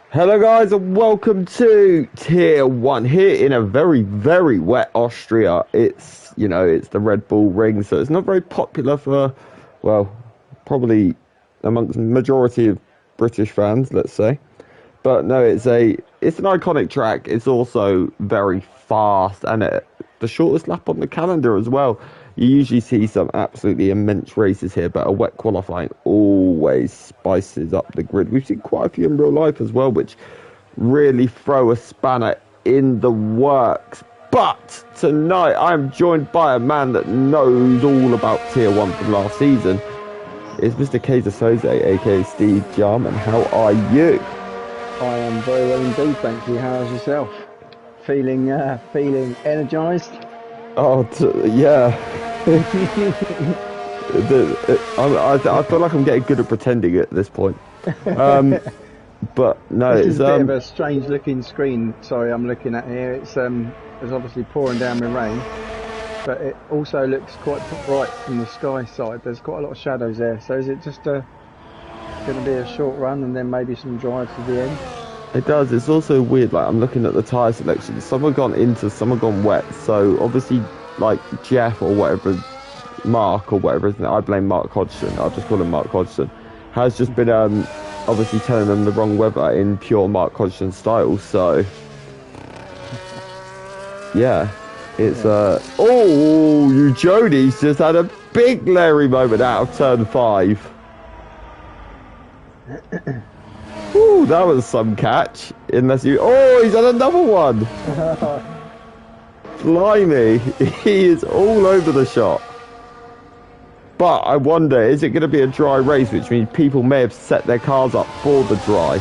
Hello guys and welcome to Tier 1 here in a very, very wet Austria. It's the Red Bull Ring, so it's not very popular for, well, probably amongst the majority of British fans, let's say. But no, it's an iconic track. It's also very fast and the shortest lap on the calendar as well. You usually see some absolutely immense races here, but a wet qualifying always spices up the grid. We've seen quite a few in real life as well, which really throw a spanner in the works. But tonight I'm joined by a man that knows all about Tier 1 from last season. It's Mr. Kaiser Soze, aka Steve Jarman. How are you? I am very well indeed, thank you. How's yourself? Feeling energised? Oh, yeah. I feel like I'm getting good at pretending at this point. But no, This it's is a bit of a strange looking screen. Sorry, I'm looking at here. It's obviously pouring down with rain, but it also looks quite bright from the sky side. There's quite a lot of shadows there. So is it just going to be a short run and then maybe some drive to the end? It does. It's also weird. Like I'm looking at the tyre selection. Some have gone into, some have gone wet. So obviously, like Jeff or whatever, Mark or whatever, isn't it? I blame Mark Hodgson. I'll just call him Mark Hodgson. Has just been obviously telling them the wrong weather in pure Mark Hodgson style. So yeah, it's you Jody's just had a big Larry moment out of turn 5. Ooh, that was some catch. Unless you... Oh, he's had another one. Blimey. He is all over the shop. But I wonder, is it going to be a dry race, which means people may have set their cars up for the dry?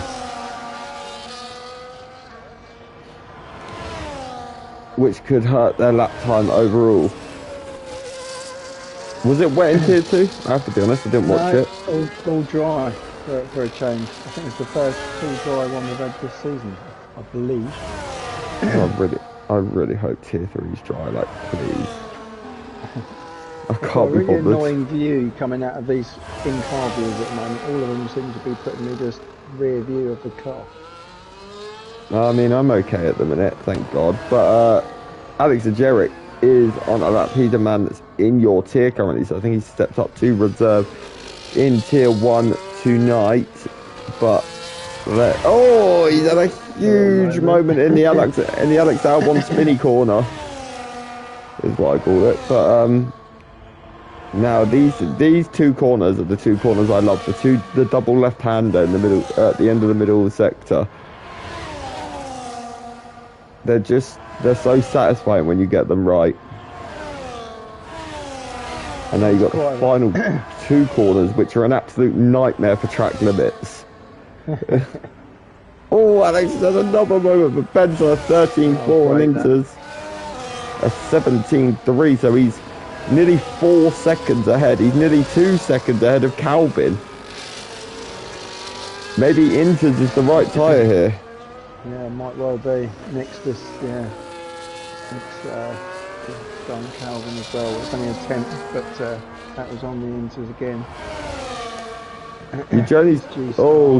Which could hurt their lap time overall. Was it wet in Tier 2? I have to be honest, I didn't watch it. All dry. For a change. I think it's the first full dry one we've had this season, I believe. I really hope Tier 3 is dry, like, please. I can't be bothered. Really annoying bothered. view coming out of these in-car views at the moment. All of them seem to be putting me just rear view of the car. I mean, I'm okay at the minute, thank God. But Alex Ajeric is on a lap. He's a man that's in your tier currently, so I think he's stepped up to reserve in Tier 1 tonight. But he's had a huge moment in the Alex Albon spinny corner, is what I call it. But now these two corners are the two corners I love. The double left-hander in the middle, at the end of the middle sector. They're so satisfying when you get them right. And now you've got the final two corners, which are an absolute nightmare for track limits. Oh, Alex has another moment, but Ben's on a 13.4 on Inters. A 17.3, so he's nearly 4 seconds ahead. He's nearly 2 seconds ahead of Calvin. Maybe Inters is the right tyre here. Yeah, might well be. Next done Calvin as well. It's only a 10th, but that was on the Inters again. Johnny's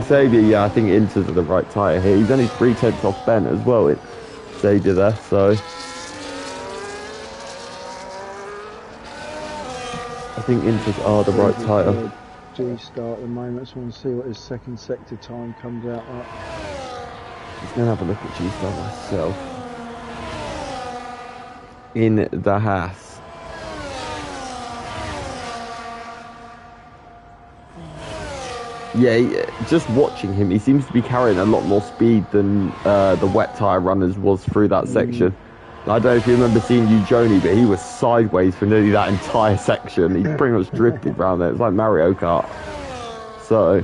Xavier, yeah, I think Inters are the right tyre here. He's only 3/10 off Ben as well. It's Xavier there, so I think Inters are the right tyre. G-start at the moment, so I want to see what his second sector time comes out at. I'm going to have a look at G-Star myself. In the Haas. Yeah, just watching him, he seems to be carrying a lot more speed than the wet tyre runners was through that section. I don't know if you remember seeing Joni, but he was sideways for nearly that entire section. He pretty much drifted around there. It's like Mario Kart. So,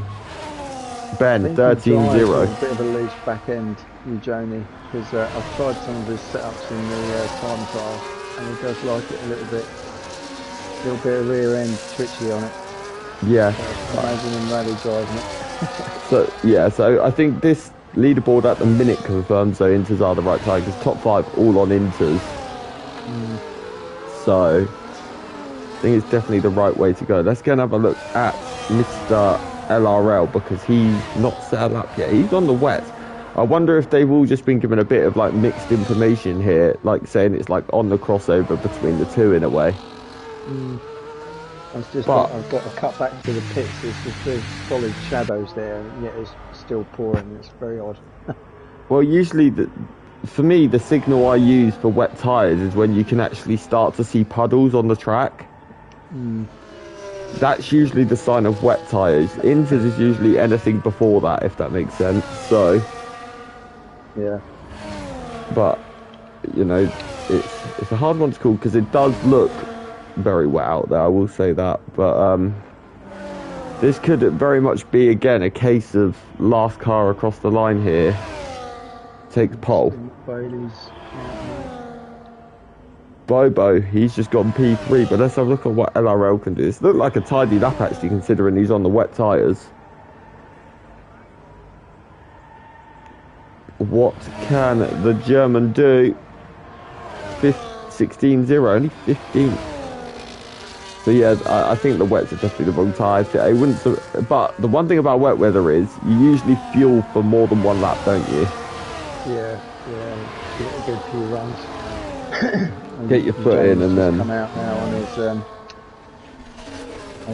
Ben, 13.0. A bit of a loose back end, Joni, because I've tried some of his setups in the time trial, and he does like it a little bit of rear end twitchy on it. Yeah. So imagine him rally driving it. So I think this leaderboard at the minute confirms so Inters are the right tyre, because top 5 all on Inters. So I think it's definitely the right way to go. Let's go and have a look at Mr. LRL, because he's not set up yet. He's on the wet. I wonder if they've all just been given a bit of like mixed information here, like saying it's like on the crossover between the two in a way. I've got to cut back to the pits. There's solid shadows there, and yet it's still pouring. It's very odd. Well, usually for me, the signal I use for wet tyres is when you can actually start to see puddles on the track. That's usually the sign of wet tyres. Inters is usually anything before that, if that makes sense. So, yeah. But, you know, it's a hard one to call because it does look very wet out there, I will say that. But this could very much be, again, a case of last car across the line here takes pole. Bobo, he's just gone P3, but let's have a look at what LRL can do. This looked like a tidy lap actually, considering he's on the wet tyres. What can the German do? 16-0, only 15. So yeah, I think the wets are definitely the wrong tyre. I wouldn't, but the one thing about wet weather is you usually fuel for more than one lap, don't you? Yeah, get a good few runs. Get your foot in and then come out now on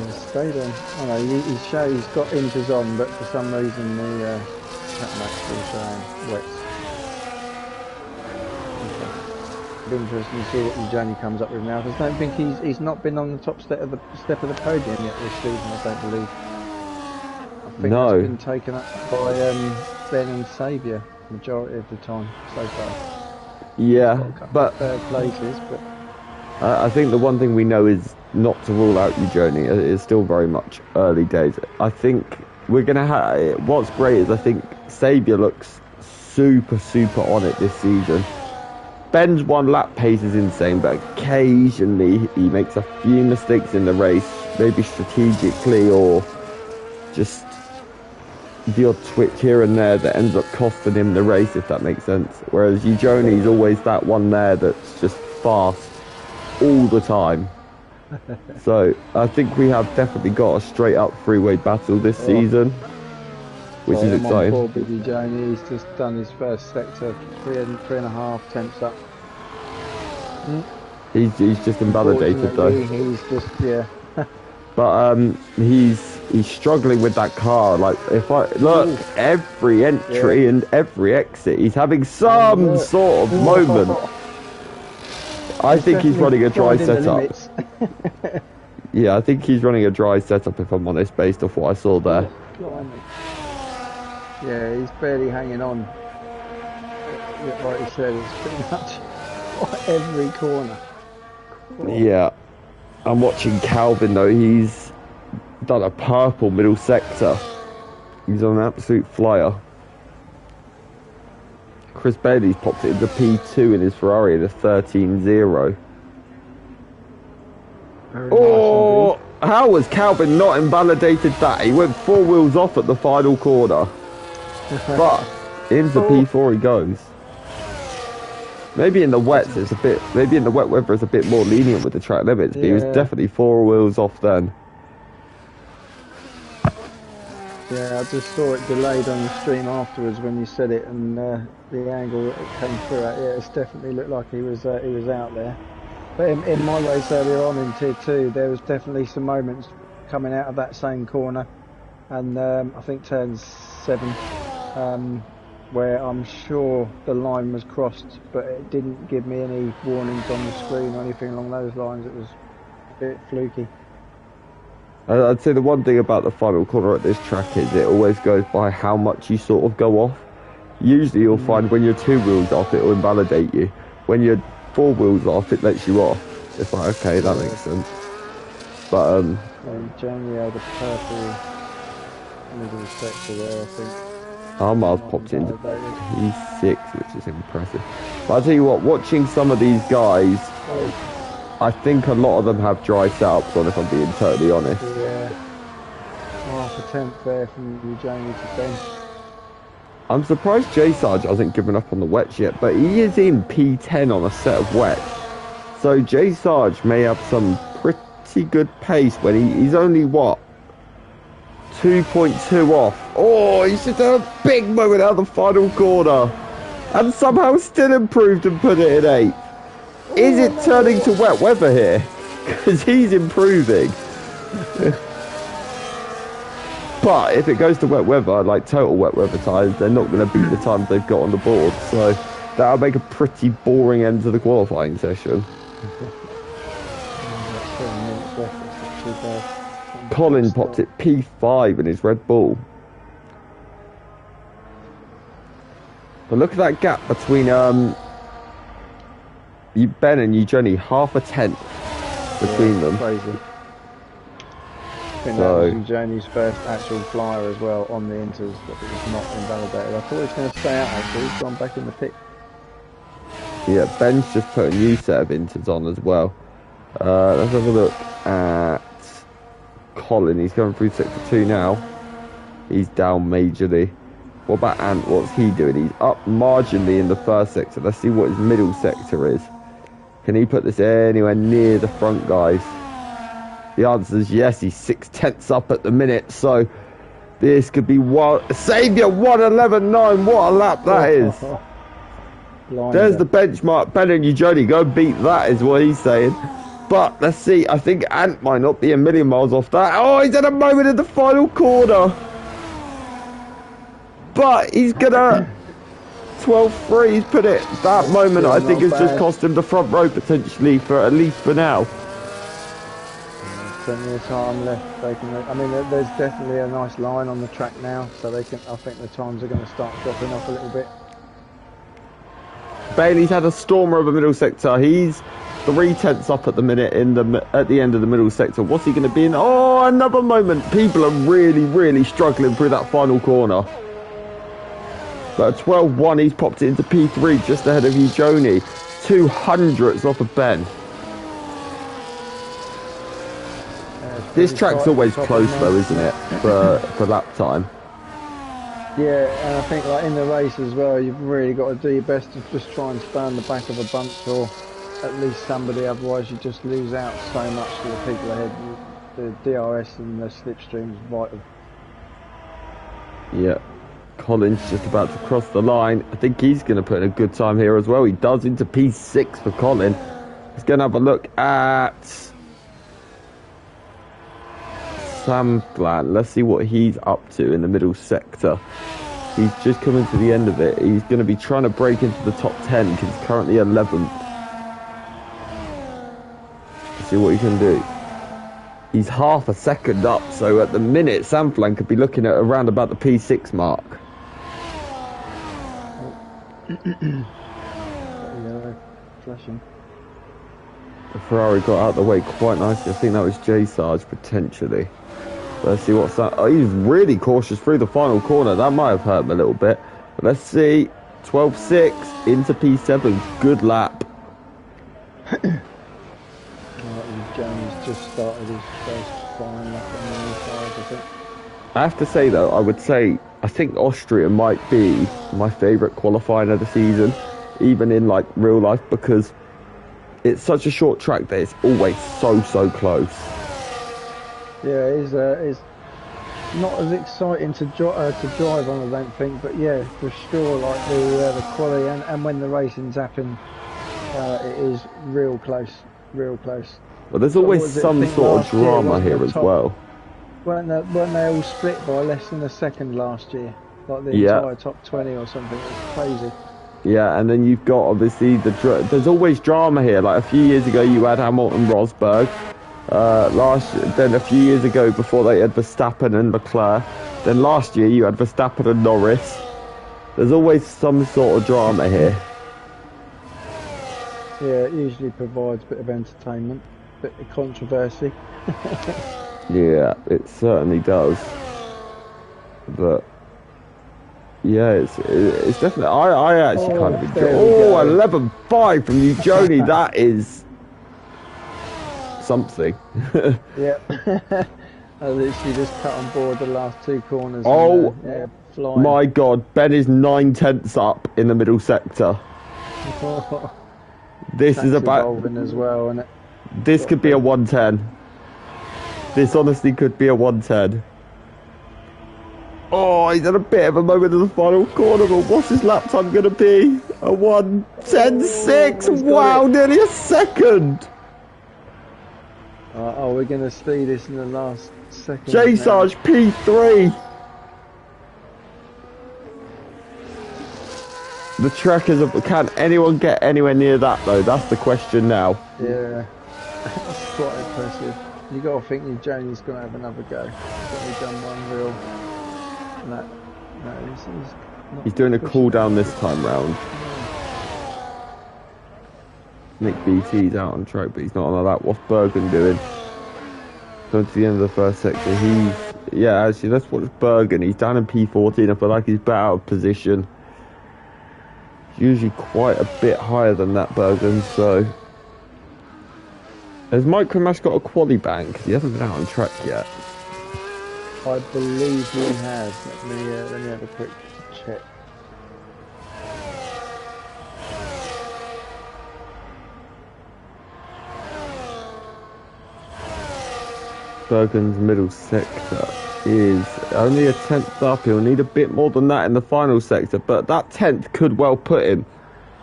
his stadium. I know he's got inters on, but for some reason the track match is showing wets. It'll be interesting to see what Johnny comes up with now. Because I don't think he's not been on the top step of the podium yet this season. I don't believe. I think that's been taken up by Ben and Saviour majority of the time so far. Yeah, but third places, but I think the one thing we know is not to rule out Journey. It's still very much early days. I think we're gonna have. What's great is I think Saviour looks super on it this season. Ben's one lap pace is insane, but occasionally he makes a few mistakes in the race, maybe strategically or just the odd twitch here and there that ends up costing him the race, if that makes sense. Whereas Johnny's always that one there that's just fast all the time. So I think we have definitely got a straight up freeway battle this season, which is exciting. Poor Biggie Johnny, he's just done his first sector, 3.5 tenths up. He's just invalidated though. He's just But he's struggling with that car. Like if I look every entry and every exit, he's having some sort of moment. I think he's running a dry setup. Yeah, I think he's running a dry setup, if I'm honest, based off what I saw there. Yeah, he's barely hanging on. Like you said, it's pretty much every corner. Yeah. I'm watching Calvin though, he's done a purple middle sector. He's on an absolute flyer. Chris Bailey's popped it into P2 in his Ferrari at a 13-0. Oh, nice, how was Calvin not invalidated that? He went 4 wheels off at the final corner. But into P4 he goes. Maybe in the wets it's a bit. Maybe in the wet weather it's a bit more lenient with the track limits. But he was definitely 4 wheels off then. Yeah, I just saw it delayed on the stream afterwards when you said it, and the angle that it came through at. Yeah, it's definitely looked like he was out there. But in my race earlier on in Tier 2, there was definitely some moments coming out of that same corner, and I think turn 7. Where I'm sure the line was crossed, but it didn't give me any warnings on the screen or anything along those lines. It was a bit fluky. I'd say the one thing about the final corner at this track is it always goes by how much you sort of go off. Usually you'll find when you're 2 wheels off, it'll invalidate you. When you're 4 wheels off, it lets you off. It's like, okay, that makes sense. But Jamie had a purple middle sector there, I think. Armard's popped into P6, which is impressive. But I'll tell you what, watching some of these guys, I think a lot of them have dry setups on, if I'm being totally honest. Yeah. Half a tenth there from Jamie to Ben. I'm surprised J Sarge hasn't given up on the wets yet, but he is in P10 on a set of wets. So J Sarge may have some pretty good pace when he's only, what, 2.2 off. Oh, he's just had a big moment out of the final corner. And somehow still improved and put it in 8th. Is it turning to wet weather here? Because he's improving. But if it goes to wet weather, like total wet weather times, they're not going to beat the times they've got on the board. So that'll make a pretty boring end to the qualifying session. Colin popped it P5 in his Red Bull. But look at that gap between Ben and Eugenie, half a tenth between them. Crazy. I think that was Eugenie's first actual flyer as well on the inters, but it was not invalidated. I thought he was going to stay out actually, he's gone back in the pit. Yeah, Ben's just put a new set of inters on as well. Let's have a look at Colin. He's going through sector 2 now. He's down majorly. What about Ant? What's he doing? He's up marginally in the first sector. Let's see what his middle sector is. Can he put this anywhere near the front, guys? The answer is yes. He's 6/10 up at the minute. So this could be Saviour 1:11.9. What a lap that is. There's the benchmark. Ben and Eugenie, go beat that is what he's saying. But let's see. I think Ant might not be a million miles off that. Oh, he's at a moment in the final corner. But he's gonna 12.3. He's put it. That moment I think has just cost him the front row potentially for at least for now. Plenty of time left. They can. I mean, there's definitely a nice line on the track now, so they can. I think the times are going to start dropping off a little bit. Bailey's had a stormer of a middle sector. He's 3/10 up at the minute at the end of the middle sector. What's he going to be in? Oh, another moment. People are really struggling through that final corner. But at 12.1, he's popped it into P3 just ahead of Eugenie. 200ths off of Ben. This track's always close though, isn't it? For lap time. Yeah, and I think like in the race as well, you've really got to do your best to just try and stay on the back of a bunch or at least somebody, otherwise you just lose out so much to the people ahead. The DRS and the slipstream is vital. Yeah. Colin's just about to cross the line. I think he's going to put in a good time here as well. He does into P6 for Colin. He's going to have a look at Sam Bland. Let's see what he's up to in the middle sector. He's just coming to the end of it. He's going to be trying to break into the top 10 because he's currently 11th. Let's see what he can do. He's half a second up, so at the minute Sam Bland could be looking at around about the P6 mark. Flashing. The Ferrari got out of the way quite nicely. I think that was J Sarge potentially. Let's see what's that. Oh, he's really cautious through the final corner. That might have hurt him a little bit. But let's see. 12.6 into P7. Good lap. Jones just started his first flying lap on the inside, I think. I have to say though, I think Austria might be my favourite qualifying of the season, even in like real life, because it's such a short track that it's always so close. Yeah, it's not as exciting to drive on, I don't think, but yeah, for sure, like the quality and when the racing's happened, it is real close. But there's always some sort of drama here as well. Weren't they all split by less than a second last year? Like the entire top 20 or something. It was crazy. Yeah, and then you've got obviously there's always drama here. Like a few years ago, you had Hamilton, Rosberg. Then a few years ago, before they had Verstappen and Leclerc. Then last year, you had Verstappen and Norris. There's always some sort of drama here. Yeah, it usually provides a bit of entertainment, a bit of controversy. Yeah, it certainly does. But yeah, it's definitely. I actually kind of enjoy. Oh, 11.5 from Eugenie. That is something. Yep. I literally just cut on board the last two corners. Oh, and, yeah, flying. My God, Ben is 9/10 up in the middle sector. This is about evolving as well, and this could be a 110. This honestly could be a 110. Oh, he's had a bit of a moment in the final corner, but what's his lap time going to be? A 1:10.6. Wow, nearly a second. Oh, we're going to see this in the last second. J Sarge P3. The trackers of, can anyone get anywhere near that though? That's the question now. Yeah, that's quite impressive. You got to think Johnny's going to have another go. He's only done one real. No, he's doing a cool down this time round. Nick BT's out on track, but he's not on that. What's Bergen doing? Going to the end of the first sector. Actually, let's watch Bergen. He's down in P14. I feel like he's better out of position. He's usually quite a bit higher than that, Bergen, so. Has Micromash got a quali bank? He hasn't been out on track yet. I believe he has. Let me have a quick check. Bergen's middle sector is only a 10th up. He'll need a bit more than that in the final sector, but that 10th could well put him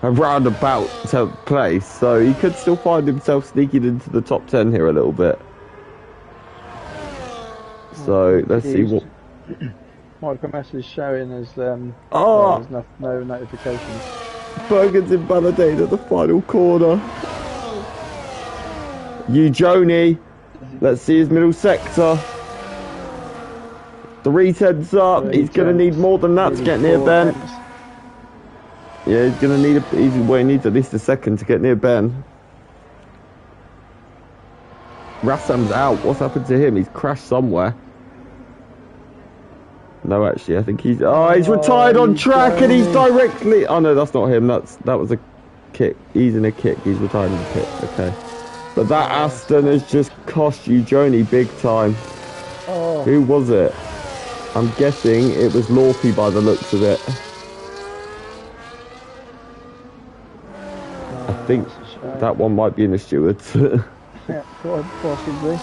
around about 10th place, so he could still find himself sneaking into the top 10 here a little bit. So let's see what Micromash is showing as there's no notifications. Bergen's invalidated at the final corner. Joni, let's see his middle sector. 3/10 up. He's going to need more than that to get near Ben. Yeah, he's going to need he needs at least a second to get near Ben. Rassam's out. What's happened to him? He's crashed somewhere. No, actually, I think he's retired on track and he's directly. Oh no, that's not him. That was a kick. He's in a kick. He's retired in a kick. Okay, but that Aston has just cost you Joni big time. Oh. Who was it? I'm guessing it was Lorpy by the looks of it. I think that one might be in the stewards. Yeah, possibly.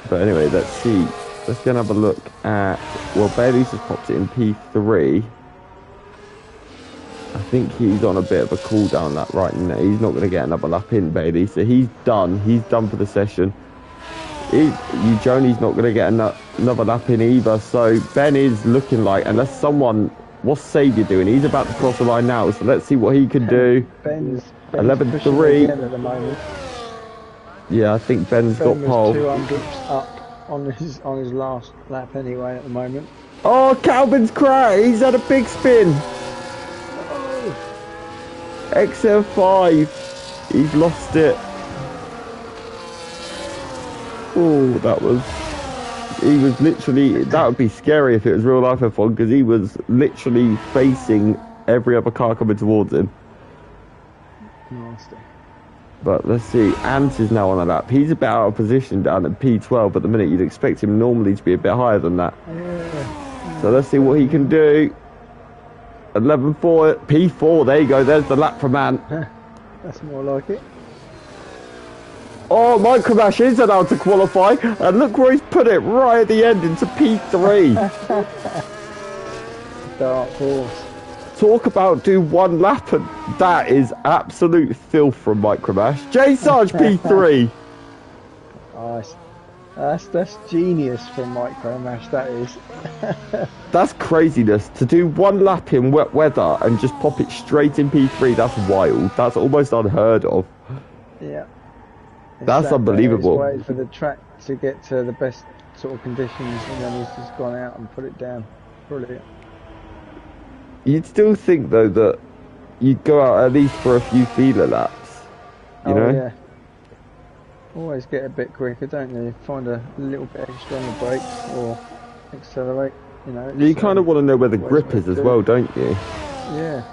But anyway, let's see. Let's go and have a look at. Well, Bailey's just popped it in P3. I think he's on a bit of a cool down lap right now. He's not going to get another lap in, Bailey. So he's done. He's done for the session. Joni's not going to get another lap in either. So Ben is looking like, unless someone. What's Saviour doing? He's about to cross the line now. So let's see what he can do. Ben's 11.3 at the moment. Yeah, I think Ben's got pole. 200 up on his last lap anyway at the moment. Oh, Calvin's crash! He's had a big spin. Oh. XM5. He's lost it. Oh, he was literally, that would be scary if it was real life F1, because he was literally facing every other car coming towards him. Nasty. But let's see, Ant is now on a lap. He's a bit out of position down at P12 at the minute. You'd expect him normally to be a bit higher than that. Yeah. So let's see what he can do. 11.4, P4, there you go, there's the lap from Ant. That's more like it. Oh, Micromash is allowed to qualify, and look where he's put it, right at the end into P3. Dark horse. Talk about do one lap, and that is absolute filth from Micromash. J Sarge P3. Nice. That's genius from Micromash, that is. That's craziness. To do one lap in wet weather and just pop it straight in P3, that's wild. That's almost unheard of. Yeah. That's unbelievable. He's waited for the track to get to the best sort of conditions, and then he's just gone out and put it down. Brilliant. You'd still think though that you'd go out at least for a few feeler laps, you know? Yeah. Always get a bit quicker, don't you? Find a little bit extra on the brakes or accelerate, you know. You kind of want to know where the grip is as well, don't you? Yeah.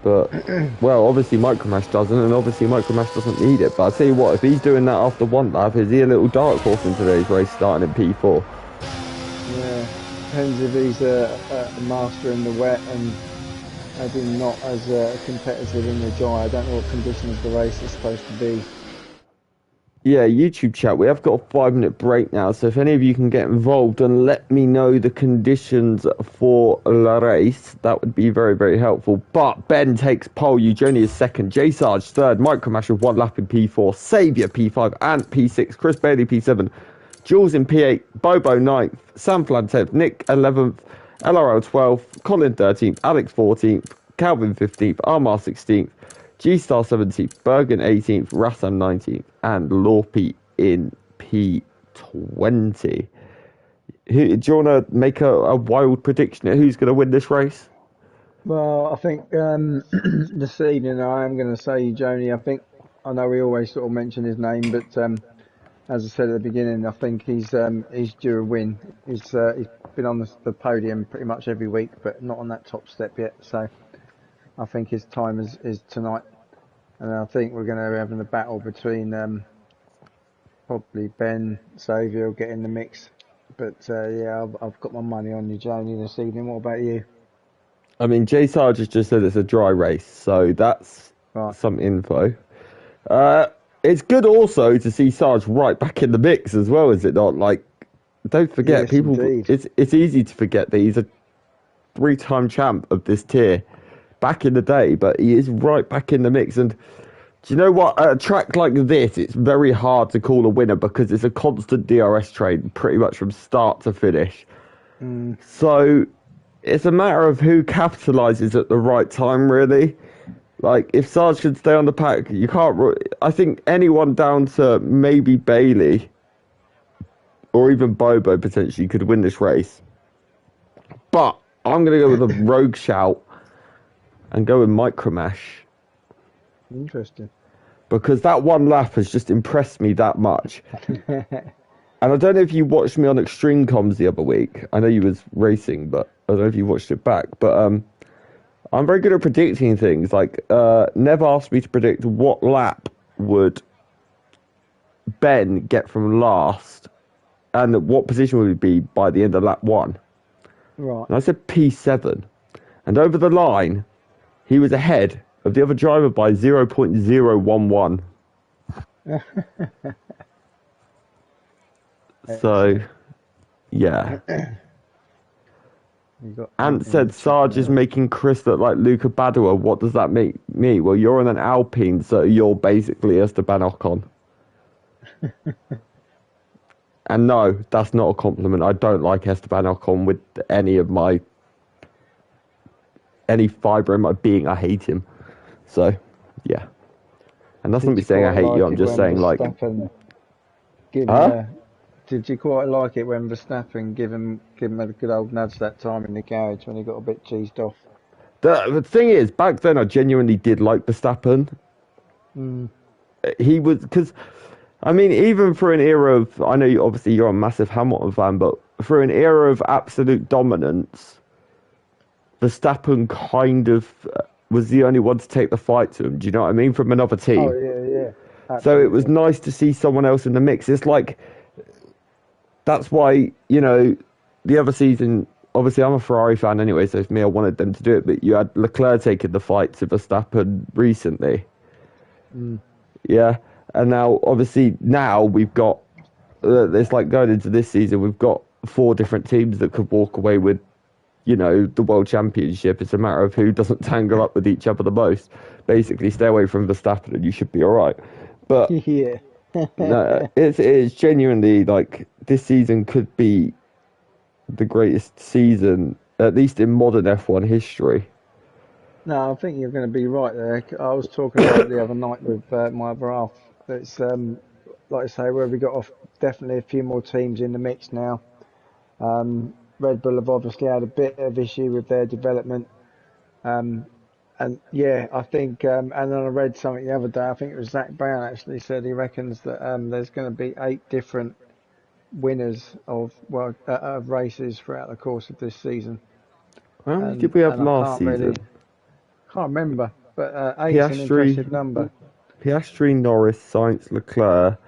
But, well, obviously Micromash doesn't, and obviously Micromash doesn't need it. But I'll tell you what, if he's doing that after one lap, is he a little dark horse in today's race starting in P4? Yeah. Depends if he's a master in the wet and maybe not as competitive in the dry. I don't know what conditions the race is supposed to be. Yeah, YouTube chat. We have got a 5 minute break now, so if any of you can get involved and let me know the conditions for the race, that would be very, very helpful. But Ben takes pole, Eugenie is second, J Sarge third, Micromash with 1 lap in P4, Saviour P5 and P6, Chris Bailey P7, Jules in P8, Bobo ninth, Sam Flan 10th, Nick 11th, LRL 12th, Colin 13th, Alex 14th, Calvin 15th, Armar 16th, G-Star 17th, Bergen 18th, Rassam 19th, and Lorpy in P20. Do you want to make a wild prediction at who's going to win this race? Well, I think this evening I am going to say Joni. I know we always sort of mention his name, but as I said at the beginning, I think he's due a win. He's been on the podium pretty much every week, but not on that top step yet. So I think his time is tonight, and I think we're going to be having a battle between probably Ben, Saviour will get in the mix. But yeah, I've got my money on you, Joni, this evening. What about you? I mean, J Sarge has just said it's a dry race, so that's Right. some info. It's good also to see Sarge right back in the mix as well, is it not? Like, don't forget, Yes, people. indeed. It's easy to forget that he's a 3 time champ of this tier back in the day, but he is right back in the mix. And do you know what? At a track like this, it's very hard to call a winner because it's a constant DRS train pretty much from start to finish. Mm, So it's a matter of who capitalizes at the right time, really. Like, if Sarge can stay on the pack, you can't. I think anyone down to maybe Bailey or even Bobo potentially could win this race. But I'm going to go with a rogue shout and go with Micromash interesting. because that 1 lap has just impressed me that much. And I don't know if you watched me on Extreme Comms the other week. I know you was racing, but I don't know if you watched it back. But I'm very good at predicting things. Like, Nev asked me to predict what lap would Ben get from last and what position would he be by the end of lap 1. Right. And I said P7. And over the line, he was ahead of the other driver by 0.011. So, yeah. You got Ant Ant in the said chat Sarge is there. making Chris look like Luca Badua. What does that make me? Well, you're on an Alpine, so you're basically Esteban Ocon. And no, that's not a compliment. I don't like Esteban Ocon with any fibre in my being. I hate him. So, yeah. And that's not me Did you saying I quite hate you. like I'm it just when saying, like, Verstappen huh? did you quite like it when Verstappen give him a good old nudge that time in the garage when he got a bit cheesed off? The thing is, back then I genuinely did like Verstappen. Mm, He was, because, I mean, even for an era of, I know obviously you're a massive Hamilton fan, but for an era of absolute dominance, Verstappen kind of was the only one to take the fight to him. Do you know what I mean? From another oh team. yeah, So it was absolutely. nice to see someone else in the mix. It's like, that's why, you know, the other season, obviously I'm a Ferrari fan anyway, so it's me, I wanted them to do it, but you had Leclerc taking the fight to Verstappen recently. Mm, Yeah. And now, obviously, now we've got, it's like going into this season, we've got 4 different teams that could walk away with, you know, the world championship. It's a matter of who doesn't tangle up with each other the most. Basically, stay away from Verstappen and you should be all right. But yeah. no, it's genuinely like this season could be the greatest season, at least in modern F1 history. No, I think you're going to be right there. I was talking about it the other night with my other half. It's like I say, where we got off definitely a few more teams in the mix now. Red Bull have obviously had a bit of issue with their development. Um, and yeah, I think, and then I read something the other day, I think it was Zach Brown actually said he reckons that there's going to be 8 different winners of races throughout the course of this season. How many did And we have and I last can't season? remember, but eight's an Piastri, impressive number. Piastri, Norris, Sainz, Leclerc,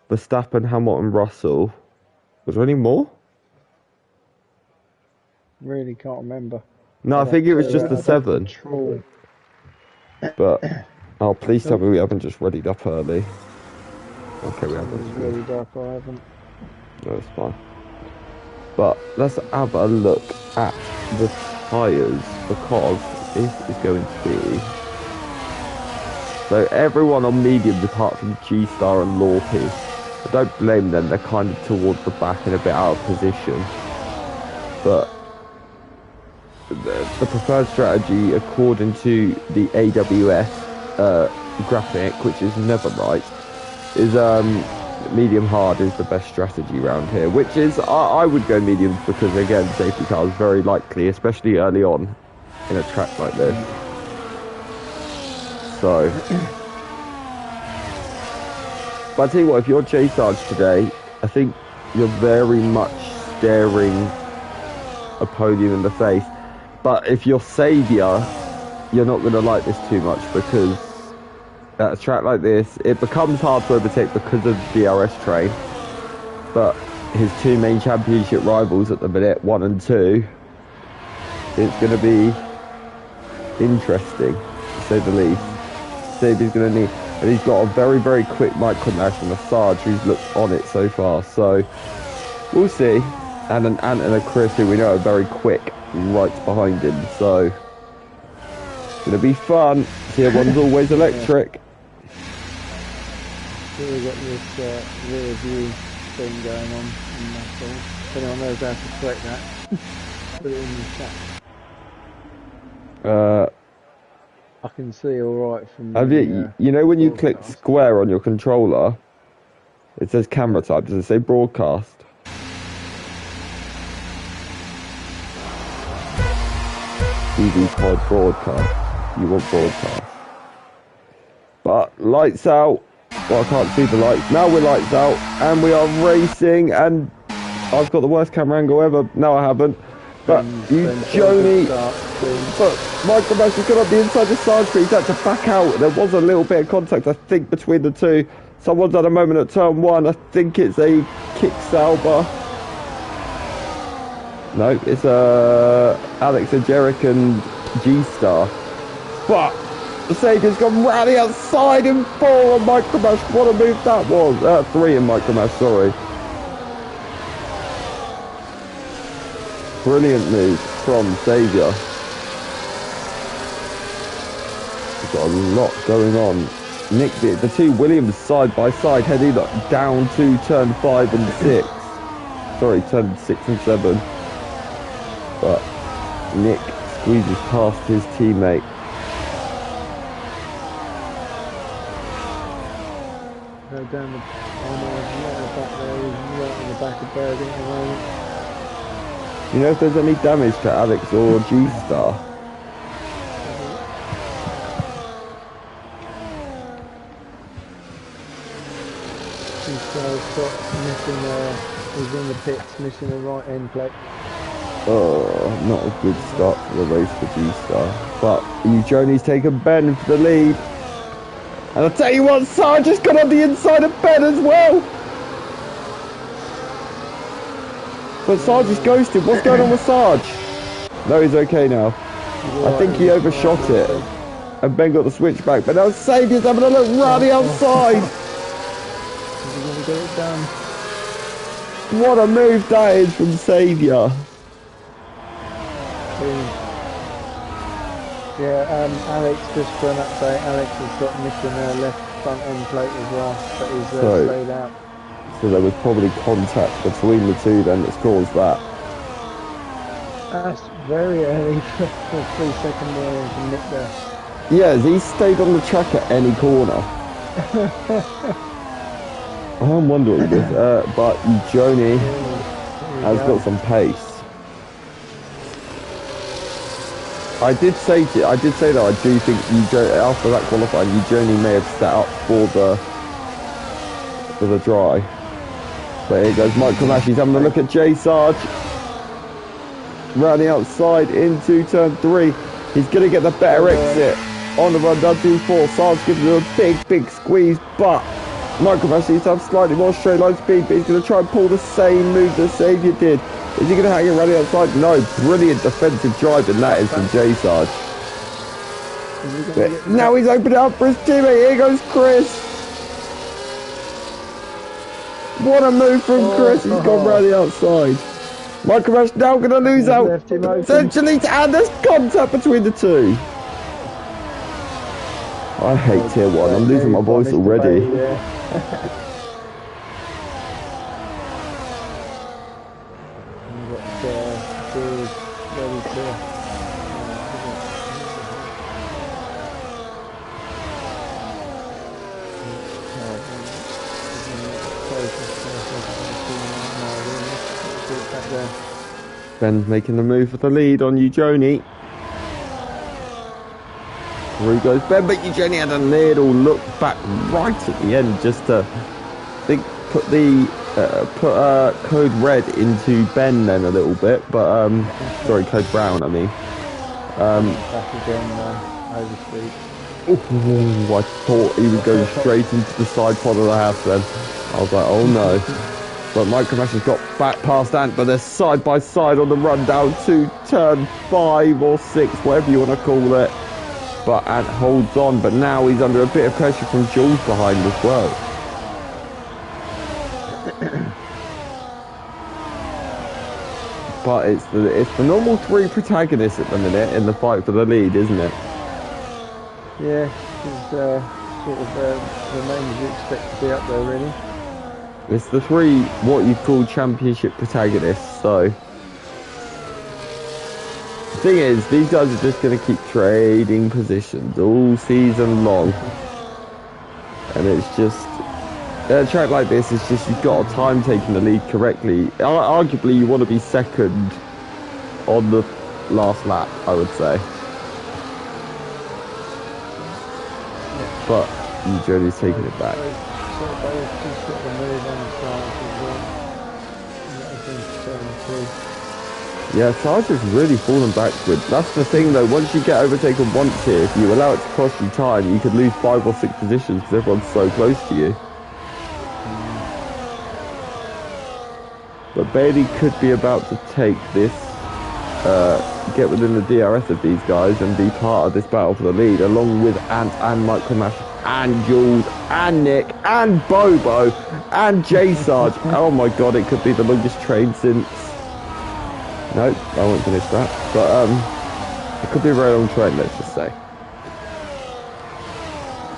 Verstappen, Hamilton, Russell. Was there any more? Really can't remember. No, I think it was just the I'd have to 7. trawl. But, oh, please tell Oh, me we haven't just readied up early. Okay, we have It this was screen. really dark. I haven't. No, it's fine. But let's have a look at the tyres because this is going to be. So everyone on mediums apart from G-Star and Lorpy. I don't blame them, they're kind of towards the back and a bit out of position. But the preferred strategy according to the AWS graphic, which is never right, is medium hard is the best strategy around here, which is I would go mediums because again safety car is very likely, especially early on in a track like this. So but I tell you what, if you're J Sarge today, I think you're very much staring a podium in the face. But if you're Saviour, you're not going to like this too much because at a track like this, it becomes hard to overtake because of the DRS train. But his two main championship rivals at the minute, 1 and 2, it's going to be interesting, to say the least. Saviour's going to need, and he's got a very, very quick micro mash and a Sarge who's looked on it so far. So we'll see. And an Ant and a Chris who we know are very quick right behind him. So it's going to be fun. Tier 1's always electric. So we've got this rear view thing going on, and that's all. If anyone knows how to correct that, put it in the chat. I can see all right from. Have you know when you click square on your controller, it says camera type. Does it say broadcast? TV pod broadcast. You want broadcast. But lights out. Well, I can't see the lights. Now we're lights out and we are racing and I've got the worst camera angle ever. No, I haven't. But you Joni, but Michael Mash has got on the inside of Sarge, but he's had to back out. There was a little bit of contact, I think, between the two. Someone's had a moment at turn 1. I think it's a kick Sauber. No, it's Alex Ajeric and G-Star. But the Saviour's gone round the outside in 4 on Michael Mash. What a move that was. 3 in Michael Mash, sorry. Brilliant move from Saviour. We've got a lot going on. Nick, the two Williams side by side heading down to turn 5 and 6. Sorry, turn 6 and 7. But Nick squeezes past his teammate. Go down the back there, he's right in the back of Bergen at the moment. You know if there's any damage to Alex or G-Star? G-Star's got missing, he's in the pits, missing the right end plate. Oh, not a good start to the race for G-Star. But Joni's taken Ben for the lead. And I'll tell you what, Sarge has got on the inside of Ben as well. But Sarge is ghosted. What's going on with Sarge? No, he's okay now. I think he overshot it. And Ben got the switchback. But now Saviour's having a look round the outside. Is he going to get it done? What a move that is from Saviour. Yeah, Alex, just for an update, Alex has got missing her left front end plate as well, but he's stayed out. So there was probably contact between the two then that's caused that. That's very early for 3-second warning from Nick there. Yeah, he stayed on the track at any corner. I'm wondering this, but Joni has got some pace. I did say that I do think after that qualifying, Joni may have set up for the dry. But here goes Michael Mash. He's having a look at J Sarge. Round the outside into turn 3. He's going to get the better exit on the run down 2-4. Sarge gives him a big squeeze, but Michael Mash needs to have slightly more straight line speed, but he's going to try and pull the same move that Saviour did. Is he going to hang it around the outside? No. Brilliant defensive drive, and that is from J Sarge. Now he's opened it up for his teammate. Here goes Chris. What a move from Chris. He's gone round the outside. Michael Rush now going to lose out. Left him open. Essentially, and there's contact between the two. I hate tier 1. I'm losing my voice already. Ben making the move for the lead on Eugenie. Through goes Ben, but Eugenie had a little look back right at the end just to put code red into Ben then a little bit, but sorry, code brown I mean. Back again, overspeed. Oh, I thought he was going straight into the side pod of the house then. I was like, oh no. But Micro Mash has got back past Ant, but they're side by side on the run down to turn 5 or 6, whatever you want to call it. But Ant holds on, but now he's under a bit of pressure from Jules behind as well. But it's the normal 3 protagonists at the minute in the fight for the lead, isn't it? Yeah, it's sort of the names you expect to be up there, really. It's the 3 what you call championship protagonists, so. The thing is, these guys are just going to keep trading positions all season long. And it's just, a track like this, it's just you've got a time taking the lead correctly. Arguably, you want to be second on the last lap, I would say. But Eugenie's taking it back. Yeah, Sarge's really fallen backward. That's the thing though, once you get overtaken once here, if you allow it to cost you time, you could lose 5 or 6 positions because everyone's so close to you. But Bailey could be about to take this, get within the DRS of these guys and be part of this battle for the lead, along with Ant and Micro Mash and Jules and Nick and Bobo and J Sarge. Oh my god, it could be the longest train since... No, I won't finish that. But it could be a very long train, let's just say.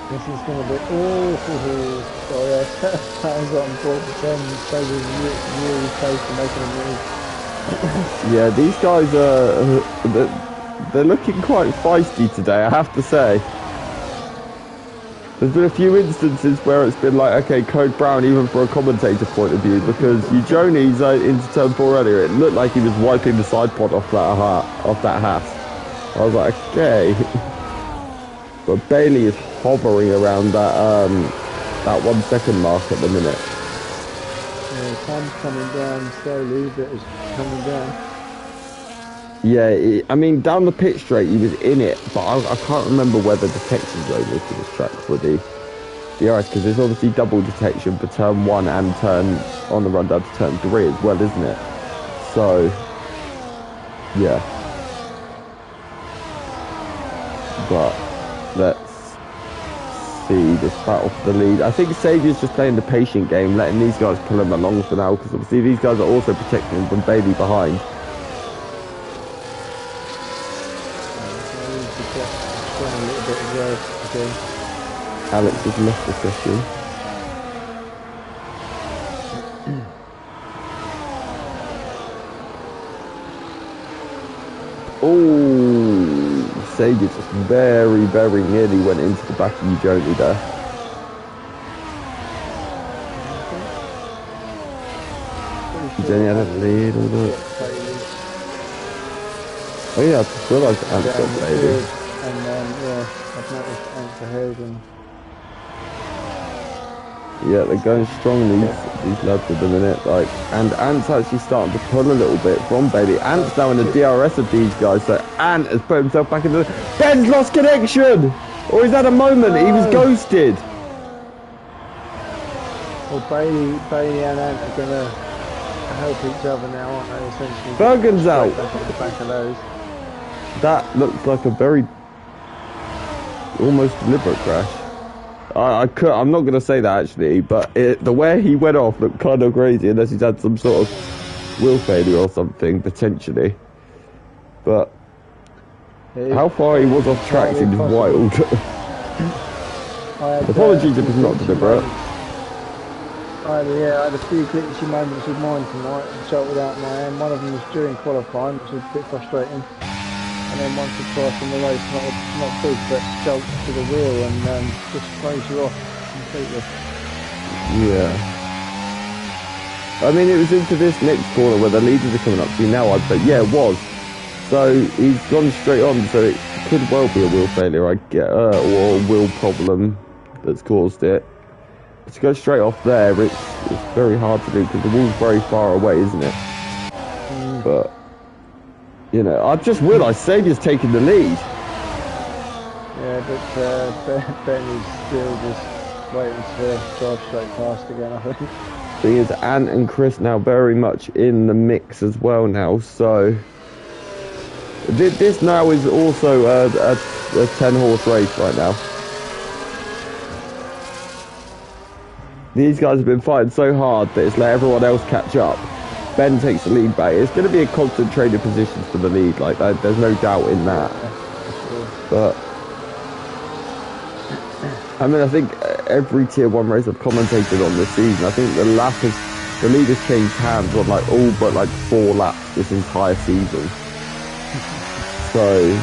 This is going to be... Oh, sorry, that was on 4%, so we're really close to making a move. Yeah, these guys are... They're looking quite feisty today, I have to say. There's been a few instances where it's been like, okay, code brown even for a commentator point of view, because Eugenie's into turn 4 earlier, it looked like he was wiping the side pod off that Haas. I was like, okay. But Bailey is hovering around that 1 second mark at the minute. Yeah, time's coming down slowly, but it's coming down. Yeah, I mean, down the pit straight, he was in it, but I can't remember where the detection zone is for this track for the DRS, because there's obviously double detection for turn 1 and turn on the run down to turn 3 as well, isn't it? So, yeah. But let's see this battle for the lead. I think Saviour's just playing the patient game, letting these guys pull him along for now, because obviously these guys are also protecting him from Bailey behind. Alex has left the session. Oh, Saviour just very, very nearly went into the back of Eugenie there. Eugenie had a little look. Oh yeah, I just realised Ant got Bailey. And yeah, I've noticed Ant's ahead and... Yeah, they're going strong, these lads at the minute, like, and Ant's actually starting to pull a little bit from Bailey. Ant's now in the DRS of these guys, so Ant has put himself back into the... Ben's lost connection! Or is that a moment? He was ghosted. Well, Bailey and Ant are going to help each other now, aren't they, essentially? Bergen's out. Back off the back of those. That looks like a very... almost deliberate crash. I'm not going to say that actually, but the way he went off looked kind of crazy, unless he's had some sort of wheel failure or something potentially. But how far he was off track seems wild. Apologies if it's not deliberate. I had a few glitchy moments with mine tonight and jolted out my hand. One of them was during qualifying, which was a bit frustrating. And then once or twice in the race, not big, but jolts to the wheel and just throws you off completely. Yeah. I mean, it was into this next corner where the leaders are coming up to you now, but yeah, it was. So he's gone straight on, so it could well be a wheel failure, I get, or a wheel problem that's caused it. To go straight off there, it's very hard to do because the wall's very far away, isn't it? But, you know, I just realised Saviour's taking the lead. Yeah, but Ben is still just waiting to drive straight past again, I think. Thing is, Ant and Chris now very much in the mix as well now, so... This now is also a 10-horse race right now. These guys have been fighting so hard that it's let everyone else catch up. Ben takes the lead back. It's going to be a concentrated position for the lead, like that. There's no doubt in that. But I mean, I think every Tier 1 race I've commentated on this season, I think the lead has changed hands on like all but like 4 laps this entire season. So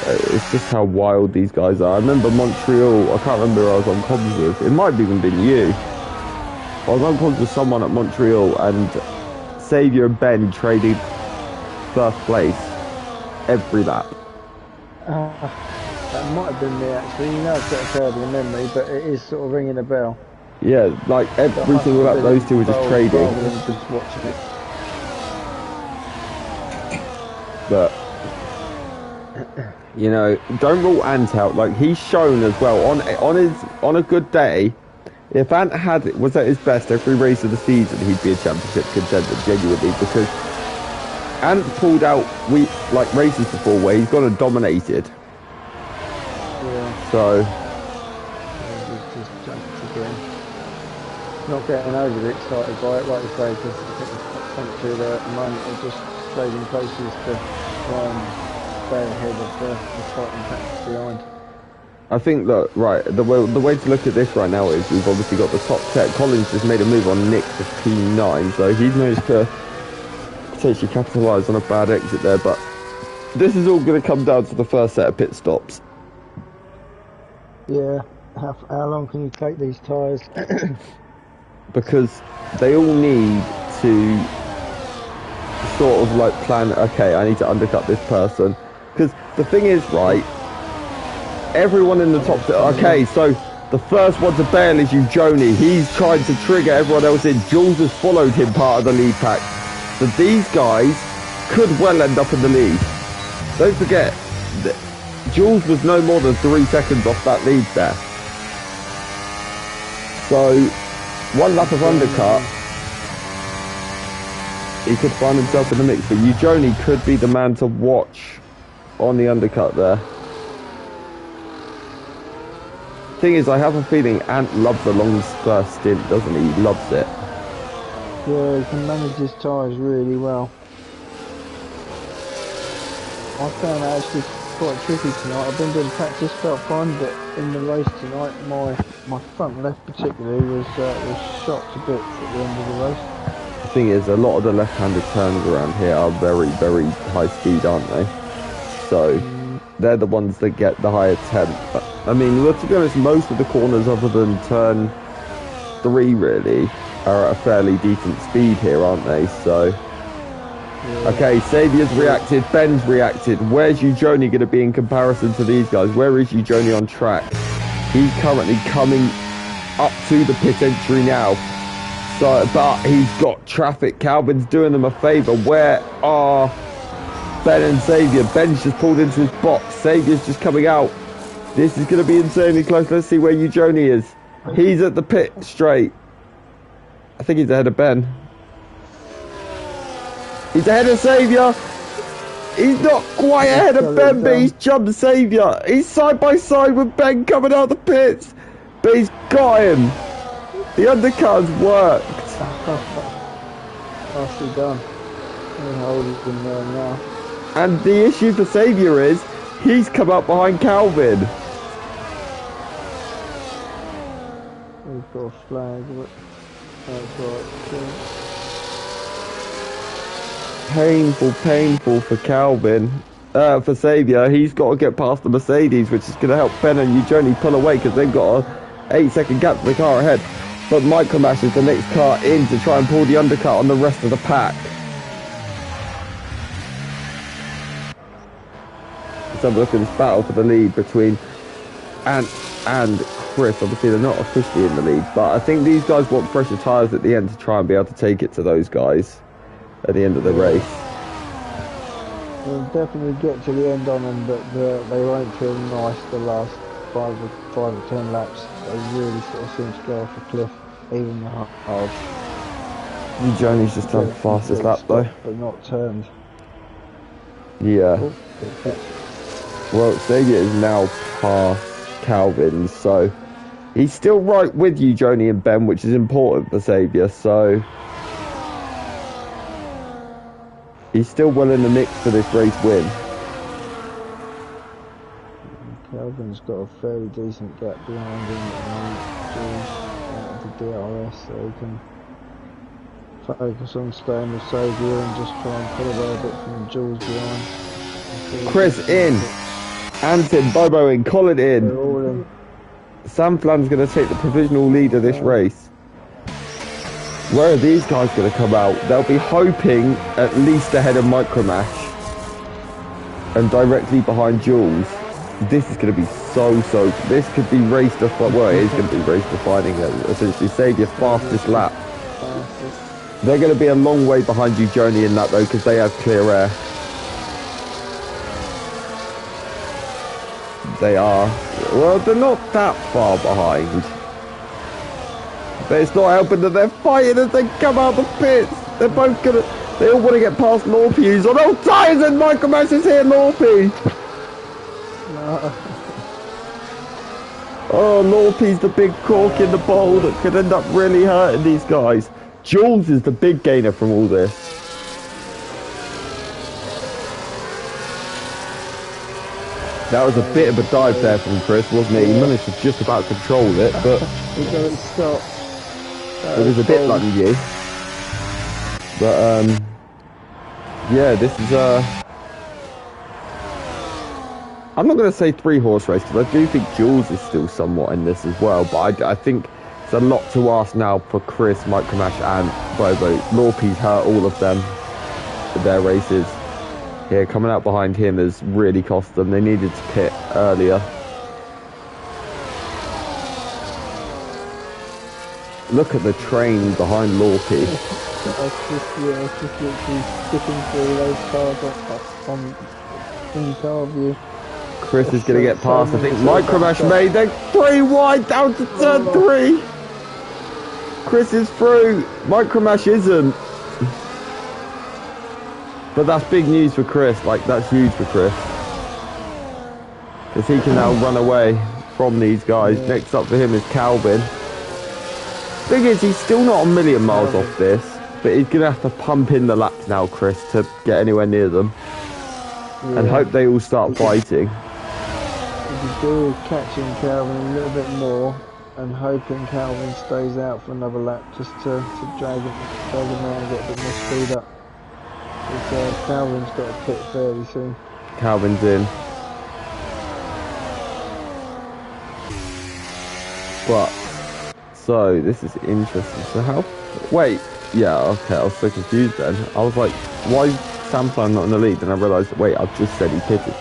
it's just how wild these guys are. I remember Montreal, I can't remember who I was on comms with. It might have even been you. I was on comms with someone at Montreal and Saviour and Ben traded first place every lap. That might have been me actually. You know, I've got a terrible memory, but it is sort of ringing a bell. Yeah, like every single lap those two were just trading. Just watching it. But you know, don't rule Ant out. Like he's shown as well on a good day. If Ant was at his best every race of the season, he'd be a championship contender genuinely, because Ant pulled out races before where he's gone and dominated. Yeah. So just jumped again. Not getting overly excited by it, like you say, because I think the front two there at the moment are just trading places to try and stay ahead of the fighting pack behind. I think that, right, the way to look at this right now is we've obviously got the top 10. Collins just made a move on Nick for P9, so he's managed to potentially capitalise on a bad exit there, but this is all going to come down to the first set of pit stops. Yeah, how long can you take these tyres? Because they all need to sort of like plan, okay, I need to undercut this person. Because the thing is, right, everyone in the top, okay, so the first one to bail is Eugeni. He's trying to trigger everyone else in. Jules has followed him part of the lead pack. So these guys could well end up in the lead. Don't forget that Jules was no more than 3 seconds off that lead there. So one lap of undercut, he could find himself in the mix, but Eugeni could be the man to watch on the undercut there. Thing is, I have a feeling Ant loves a long first stint, doesn't he? He loves it. Yeah, he can manage his tyres really well. I found that actually quite tricky tonight. I've been doing practice, felt fine, but in the race tonight, my front left particularly was shot to bits at the end of the race. The thing is, a lot of the left-handed turns around here are very, very high speed, aren't they? So they're the ones that get the higher temp. I mean, to be honest, most of the corners other than turn 3 really are at a fairly decent speed here, aren't they? So, yeah. Okay, Saviour's reacted, Ben's reacted. Where's Eugeni going to be in comparison to these guys? Where is Eugeni on track? He's currently coming up to the pit entry now. So, but he's got traffic. Calvin's doing them a favour. Where are Ben and Saviour? Ben's just pulled into his box. Saviour's just coming out. This is going to be insanely close. Let's see where Eugeni is. He's at the pit straight. I think he's ahead of Ben. He's ahead of Saviour. He's not quite ahead of Ben, but he's jumped Saviour. He's side by side with Ben coming out the pits. But he's got him. The undercut's worked. Nicely done. We're holding him there now. And the issue for Saviour is he's come up behind Calvin. We've got a flag. That's right. Painful for Calvin. For Saviour, he's got to get past the Mercedes, which is going to help Ben and Eugenie pull away because they've got a 8-second gap to the car ahead. But Micromash is the next car in to try and pull the undercut on the rest of the pack. Let's have a look at this battle for the lead between Ant and Chris. Obviously, they're not officially in the lead, but I think these guys want pressure tyres at the end to try and be able to take it to those guys at the end of the race. We'll definitely get to the end on them, but they won't feel nice the last 5 or 10 laps. They really sort of seem to go off a cliff, even the halves. Eugenie's just done the fastest lap though. But not turned. Yeah. Oh, well, Saviour is now past Calvin, so he's still right with Eugenie and Ben, which is important for Saviour, so he's still well in the mix for this race win. Calvin's got a fairly decent gap behind him at the moment, out of the DRS, so he can focus on staying with Saviour and just try and pull away a bit from Jules behind. Chris in, Anton, Bobo in, Colin in. They're all in. Sam Flan's going to take the provisional lead of this race. Where are these guys going to come out? They'll be hoping at least ahead of Micromash and directly behind Jules. This is going to be so. This could be race defining. Well, it is going to be race defining. Essentially, Saviour's fastest lap. They're going to be a long way behind Eugenie in that though, because they have clear air. They are. Well, they're not that far behind. But it's not helping that they're fighting as they come out the pits. They're both gonna. They all want to get past Lorpy, who's on all tyres, and Micromash is here, Lorpy. No. Oh, Lorpy's the big cork in the bowl that could end up really hurting these guys. Jules is the big gainer from all this. That was a bit of a dive there from Chris, wasn't it? He managed to just about control it, but He doesn't stop. it was a bit lungy. But yeah, this is I'm not going to say 3-horse race because I do think Jules is still somewhat in this as well. But I think it's a lot to ask now for Chris, Micromash, and Bobo. Lorpy's hurt all of them with their races. Here, coming out behind him has really cost them. They needed to pit earlier. Look at the train behind Lorpy. It's just literally sticking through those cars on in car view. Chris is going to get past. I think Micromash made. They're 3 wide down to turn 3. Chris is through. Micromash isn't. But that's big news for Chris. Like, that's huge for Chris. Because he can now run away from these guys. Yeah. Next up for him is Calvin. Thing is, he's still not a million miles off this. But he's going to have to pump in the laps now, Chris, to get anywhere near them. Yeah. And hope they all start fighting. If you do catching Calvin a little bit more and hoping Calvin stays out for another lap just to drag him around and get a bit more speed up. Because Calvin's got to pit fairly soon. Calvin's in. But, so, this is interesting. So how... Wait, yeah, okay, I was so confused then. I was like, why is Samsung not in the lead? And I realised, wait, I've just said he pitted.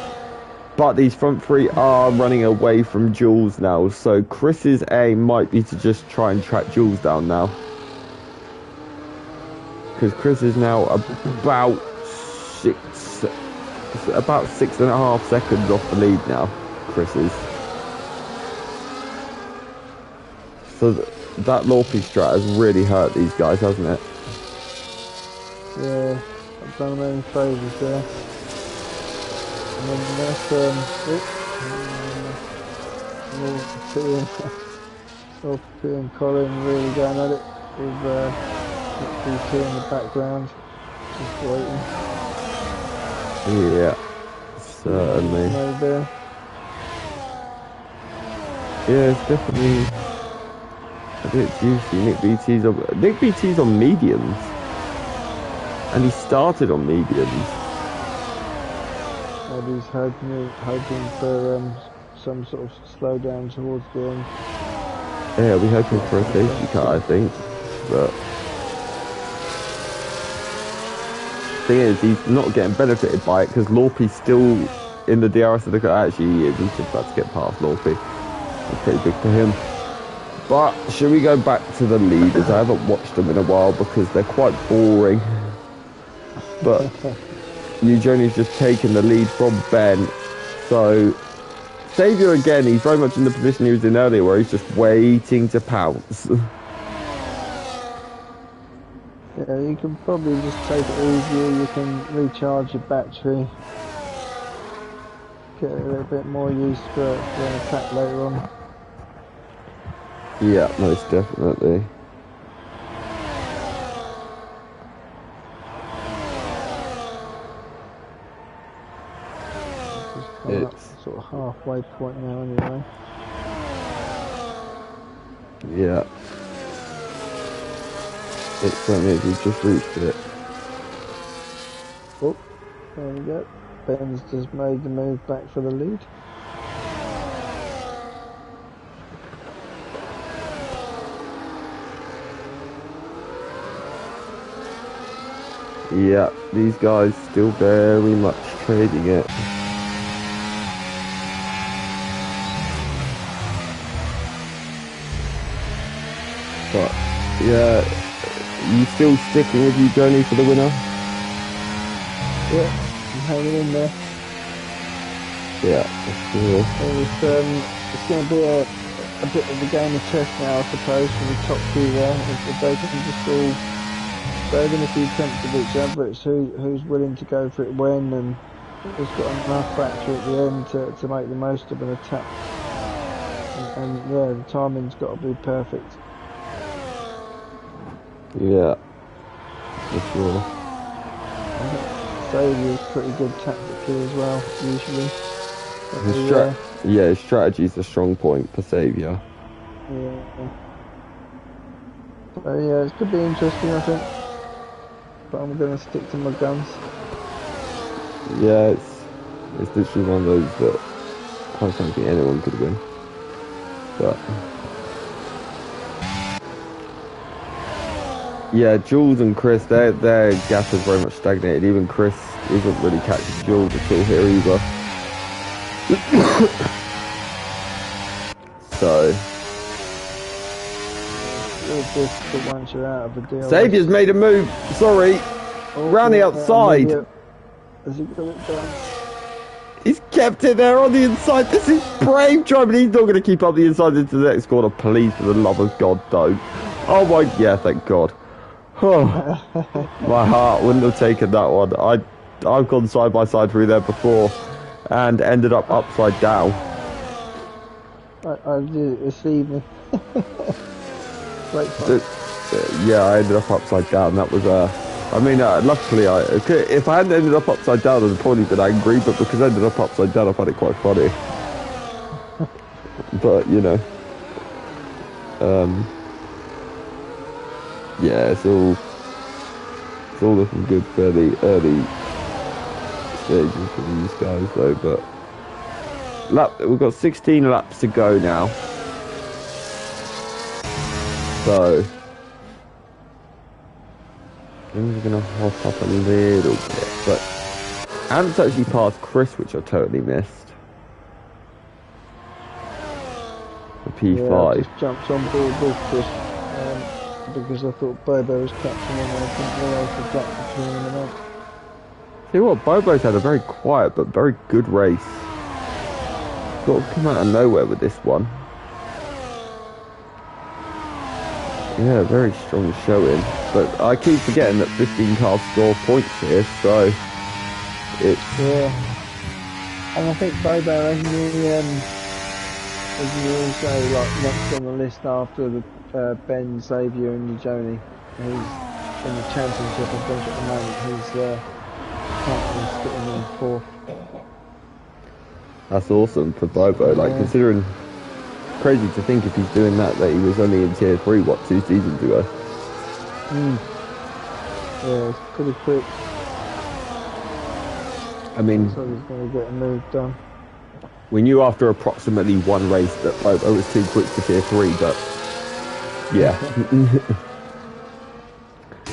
But these front 3 are running away from Jules now. So Chris's aim might be to just try and track Jules down now. Because Chris is now about 6.5 seconds off the lead now. Chris is. So that Lorpy strat has really hurt these guys, hasn't it? Yeah, I've done them any favours there. And then that's Orpy and Colin really going at it with BT in the background, just waiting. Yeah, certainly. Maybe. Yeah, it's definitely a bit juicy. Nick BT's on mediums, and he started on mediums. Maybe he's hoping for some sort of slowdown towards the end. Yeah, we're hoping for a safety car, I think. But the thing is, he's not getting benefited by it because Lorpy's still in the DRS of the car. Actually, he is. He's just about to get past Lorpy. It's pretty big for him. But should we go back to the leaders? I haven't watched them in a while because they're quite boring. But Eugeni's just taken the lead from Ben. So Saviour again, he's very much in the position he was in earlier where he's just waiting to pounce. Yeah, you can probably just take it easier, you can recharge your battery, get a little bit more used for an attack later on. Yeah, most definitely. It's sort of halfway point now anyway. Yeah. It certainly is, we've just reached it. Oh, there we go. Ben's just made the move back for the lead. Yeah, these guys still very much trading it. But yeah, you still sticking with Eugenie for the winner? Yeah, I'm hanging in there. Yeah, for sure. It's going to be a bit of a game of chess now, I suppose, for the top two there. If they can just all they're going to be tempted with each other. It's who's willing to go for it when, and who's got enough battery at the end to make the most of an attack. And yeah, the timing's got to be perfect. Yeah, for sure. Saviour's pretty good tactically as well, usually. His strategy's a strong point for Saviour. Yeah. So yeah, it could be interesting, I think. But I'm going to stick to my guns. Yeah, it's literally one of those that I don't think anyone could win. But yeah, Jules and Chris, their gap is very much stagnated. Even Chris isn't really catching Jules at all here either. So it's really difficult once you're out of the deal. Saviour's made a move. Sorry, round the outside. Has he got it done? He's kept it there on the inside. This is brave driving. He's not going to keep up the inside into the next corner. Please, for the love of God, don't. Oh my, yeah, thank God. Oh, my heart wouldn't have taken that one. I've gone side by side through there before and ended up upside down. I did it this evening. Great fun. Yeah, I ended up upside down. That was luckily if I hadn't ended up upside down, I'd probably been angry, but because I ended up upside down, I found it quite funny. But you know, yeah, it's all looking good fairly early stages for these guys though. But we've got 16 laps to go now, so things are going to hop up a little bit, but Ant's actually passed Chris, which I totally missed. The P5. Yeah, I just jumped on board with Chris because I thought Bobo was catching him and I didn't realise the gap between him and us. See what, Bobo's had a very quiet but very good race. Got to come out of nowhere with this one. Yeah, very strong showing. But I keep forgetting that 15 cars score points here, so it's... Yeah. And I think Bobo only As you also like next on the list after the Ben, Xavier, and Joni, he's in the championship. I think at the moment he's currently sitting in fourth. That's awesome for Bobo. Like, considering, crazy to think if he's doing that he was only in tier 3, what, 2 seasons ago? Yeah, it's pretty quick. I mean, so he's going to get a move done. We knew after approximately one race that Bobo was too quick for tier 3, but yeah.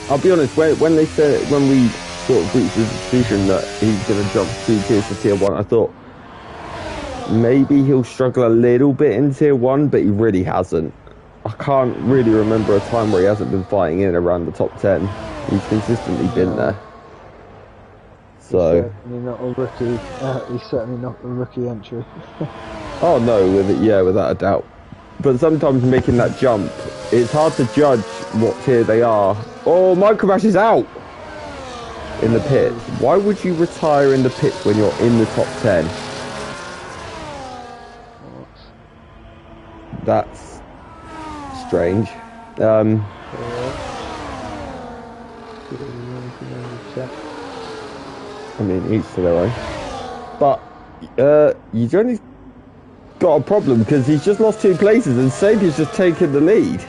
I'll be honest, when they said, when we sort of reached the decision that he's going to jump 2 tiers to tier 1, I thought maybe he'll struggle a little bit in tier 1, but he really hasn't. I can't really remember a time where he hasn't been fighting in around the top 10. He's consistently been there. So he's certainly not a rookie. He's certainly not a rookie entry. Oh no, without a doubt. But sometimes making that jump, it's hard to judge what tier they are. Oh, Microbash is out in the pit. Why would you retire in the pit when you're in the top 10? That's strange. I mean, each to their own. But Johnny's got a problem because he's just lost 2 places and Sabier's just taken the lead.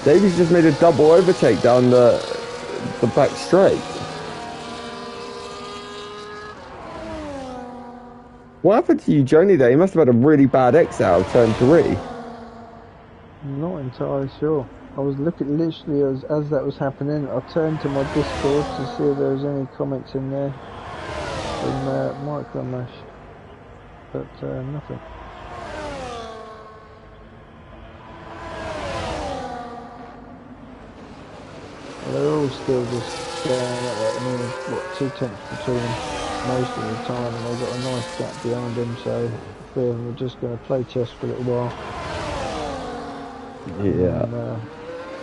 Davey's just made a double overtake down the back straight. What happened to you, Joni, there? You must have had a really bad exit out of turn 3. Not entirely sure. I was looking literally as that was happening. I turned to my Discord to see if there was any comments in there from Micromash, but nothing. Well, they're all still just going at what 2 tenths between them most of the time, and they've got a nice gap behind them. So the 3 of them are just going to play chess for a little while. Yeah. And,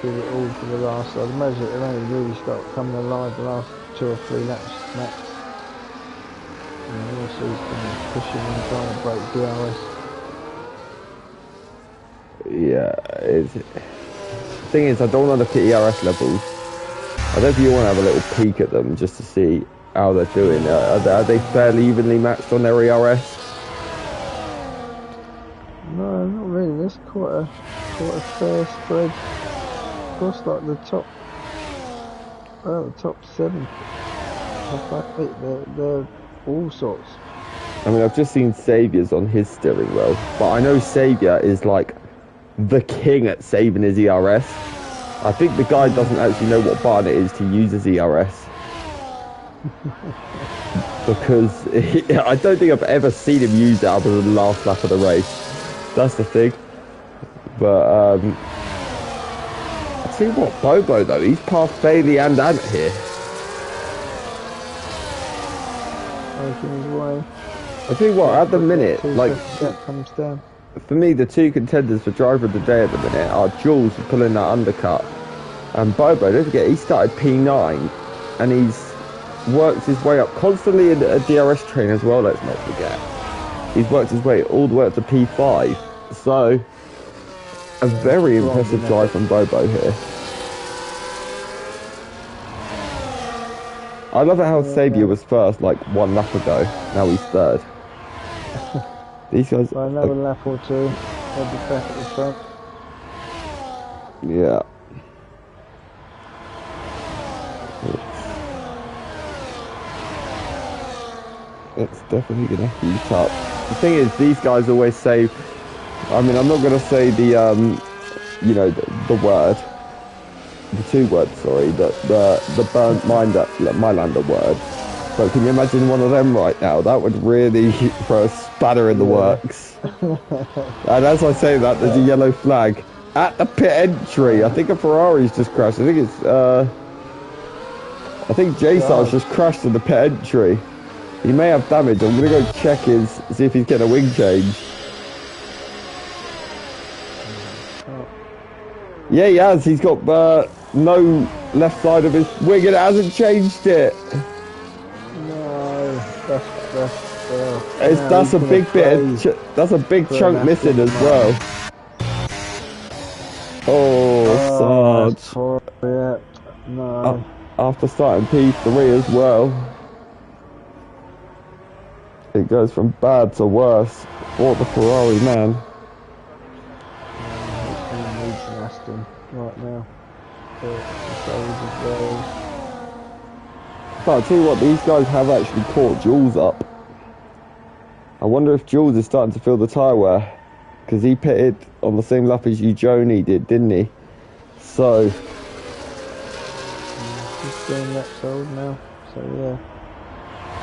give it all for the last. I'd imagine it'll only really start coming alive the last 2 or 3 laps max. And also he's been pushing and trying to break DRS. Yeah, the thing is, I don't want to look at ERS levels. I don't think you want to have a little peek at them just to see how they're doing. Are they fairly evenly matched on their ERS? No, not really. There's quite a fair spread across like the top 7. They're all sorts. I mean, I've just seen Saviour's on his steering wheel, but I know Saviour is like the king at saving his ERS. I think the guy doesn't actually know what button it is to use his ERS. Because I don't think I've ever seen him use it other than the last lap of the race. That's the thing. But I tell you what, Bobo though, he's past Bailey and Ant here. Making his way. I tell you what, at the minute, like, comes down. For me, the 2 contenders for driver of the day at the minute are Jules pulling that undercut, and Bobo. Don't forget, he started P9, and he's worked his way up constantly in a DRS train as well. Let's not forget, he's worked his way all the way up to P5. So, a very impressive drive from Bobo here. I love it how Saviour was first like 1 lap ago. Now he's 3rd. These guys. By another lap or 2, they'll be back at the front. Yeah. It's definitely going to heat up. The thing is, these guys always say, I mean, I'm not going to say the, the word, the 2 words, sorry, the burnt Mylander word. But can you imagine one of them right now? That would really throw a spatter in the works. And as I say that, there's a yellow flag at the pit entry. I think a Ferrari's just crashed. I think J-Star's just crashed in the pit entry. He may have damage. I'm going to go check see if he's getting a wing change. Yeah, he has. He's got no left side of his wing and it hasn't changed it. No, that's That's a big bit of that's a big chunk missing as well. Oh, Sarge. Yeah, no. After starting P3 as well, it goes from bad to worse for the Ferrari man. He needs an Aston right now. But I'll tell you what, these guys have actually caught Jules up. I wonder if Jules is starting to feel the tyre wear, because he pitted on the same lap as Joni did, didn't he? So he's 10 laps old now, so yeah.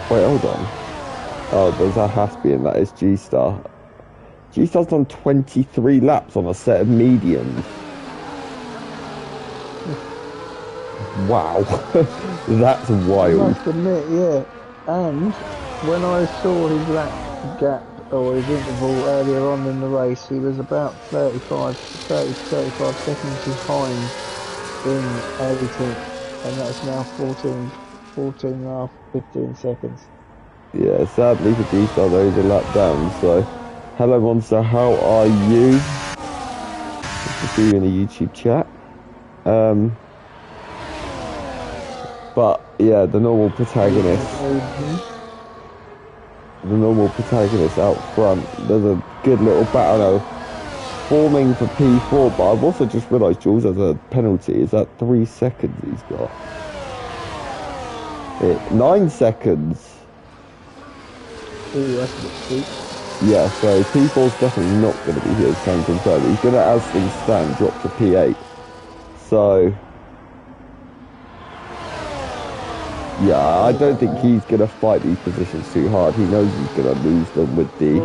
Wait, hold on. Oh, there's a Haspy and that is G-Star. G-Star's done 23 laps on a set of mediums. Wow. That's wild. I must admit, yeah. And when I saw his lap gap or his interval earlier on in the race, he was about 30 to 35 seconds behind in 18th, and that's now 14 and a half, 15 seconds. Yeah, sadly for G-Star though, he's a lap down, so hello Monster, how are you? Good to see you in the YouTube chat. But yeah, the normal protagonist out front, there's a good little battle now forming for P4, but I've also just realised Jules has a penalty. Is that 3 seconds he's got? 9 seconds. Ooh, that's a bit steep. Yeah, so P4's definitely not going to be here as time confirmed. He's going to, as things stand, drop to P8. So yeah, I don't think he's going to fight these positions too hard. He knows he's going to lose them with the...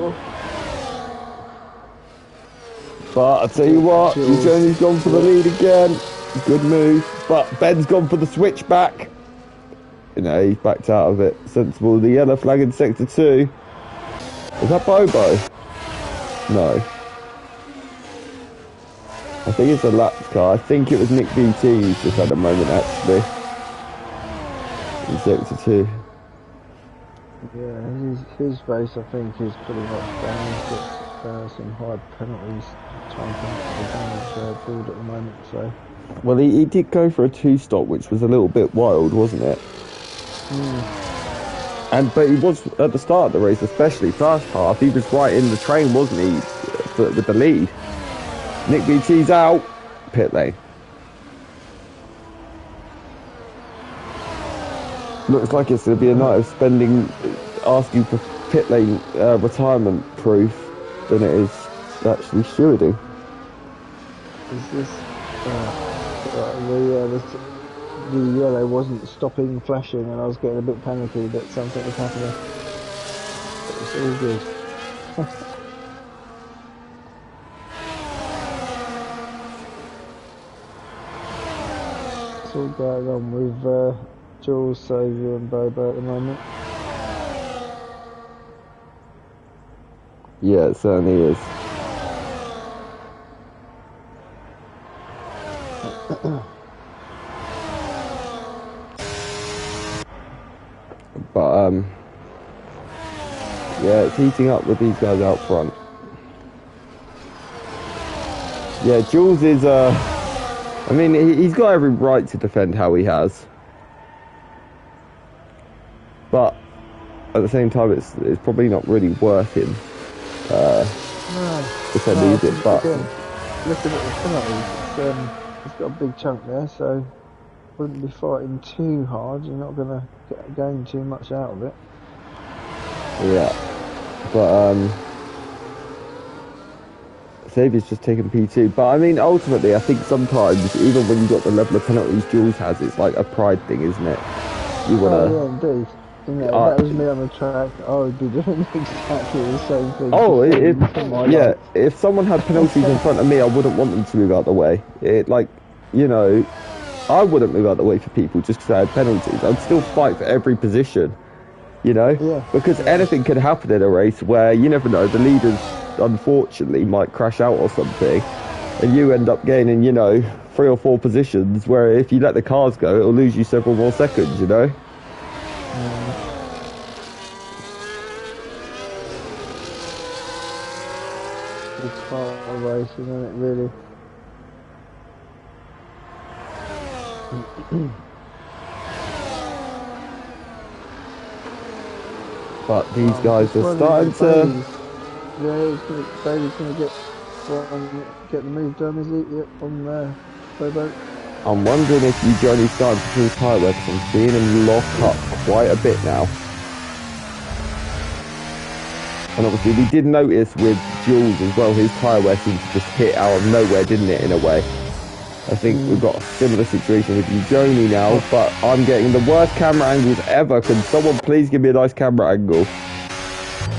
But I'll tell you what, Johnny's gone for the lead again. Good move. But Ben's gone for the switchback. You know, he's backed out of it. Sensible. The yellow flag in sector 2. Is that Bobo? No. I think it's a lap car. I think it was Nick BT who's just had a moment actually. In sector 2. Yeah, his race I think is pretty much down. He's got some high penalties trying to build at the moment, so. Well, he did go for a 2-stop, which was a little bit wild, wasn't it? But he was at the start of the race, especially first half. He was right in the train, wasn't he, with the lead? Nick BT's out. Pit lane. Looks like it's going to be a night of asking for pit lane retirement proof than it is actually stewarding. Is this the yellow wasn't stopping flashing, and I was getting a bit panicky that something was happening. But it's all good. It's all going on with Jules, Saviour and Bobo at the moment. Yeah, it certainly is. But yeah, it's heating up with these guys out front. Yeah, Jules is I mean, he's got every right to defend how he has, but at the same time, it's probably not really worth him defending, is it? But again, looking at the penalties, it's got a big chunk there, so wouldn't be fighting too hard. You're not going to gain too much out of it. Yeah, but Saviour's just taken P2. But I mean, ultimately, I think sometimes, even when you've got the level of penalties Jules has, it's like a pride thing, isn't it? You want to... Oh, yeah, indeed. You know, if that was me on the track, I would be doing exactly the same thing. Oh, yeah, if someone had penalties in front of me, I wouldn't want them to move out the way. I wouldn't move out the way for people just because I had penalties. I'd still fight for every position, Yeah. Because anything could happen in a race where, you never know, the leaders, unfortunately, might crash out or something, and you end up gaining, 3 or 4 positions, where if you let the cars go, it'll lose you several more seconds, part of racing, isn't it, really? But these guys Just are wondering starting if to. Bailey's gonna get the move done, is he? Yep, on Bobo. I'm wondering if you Johnny's starting to pull tyre wear because I'm seeing him lock up quite a bit now. And obviously we did notice with Jules as well, his tyre wear seemed to just hit out of nowhere, didn't it, in a way? I think we've got a similar situation with you, Joni, now, but I'm getting the worst camera angles ever. Can someone please give me a nice camera angle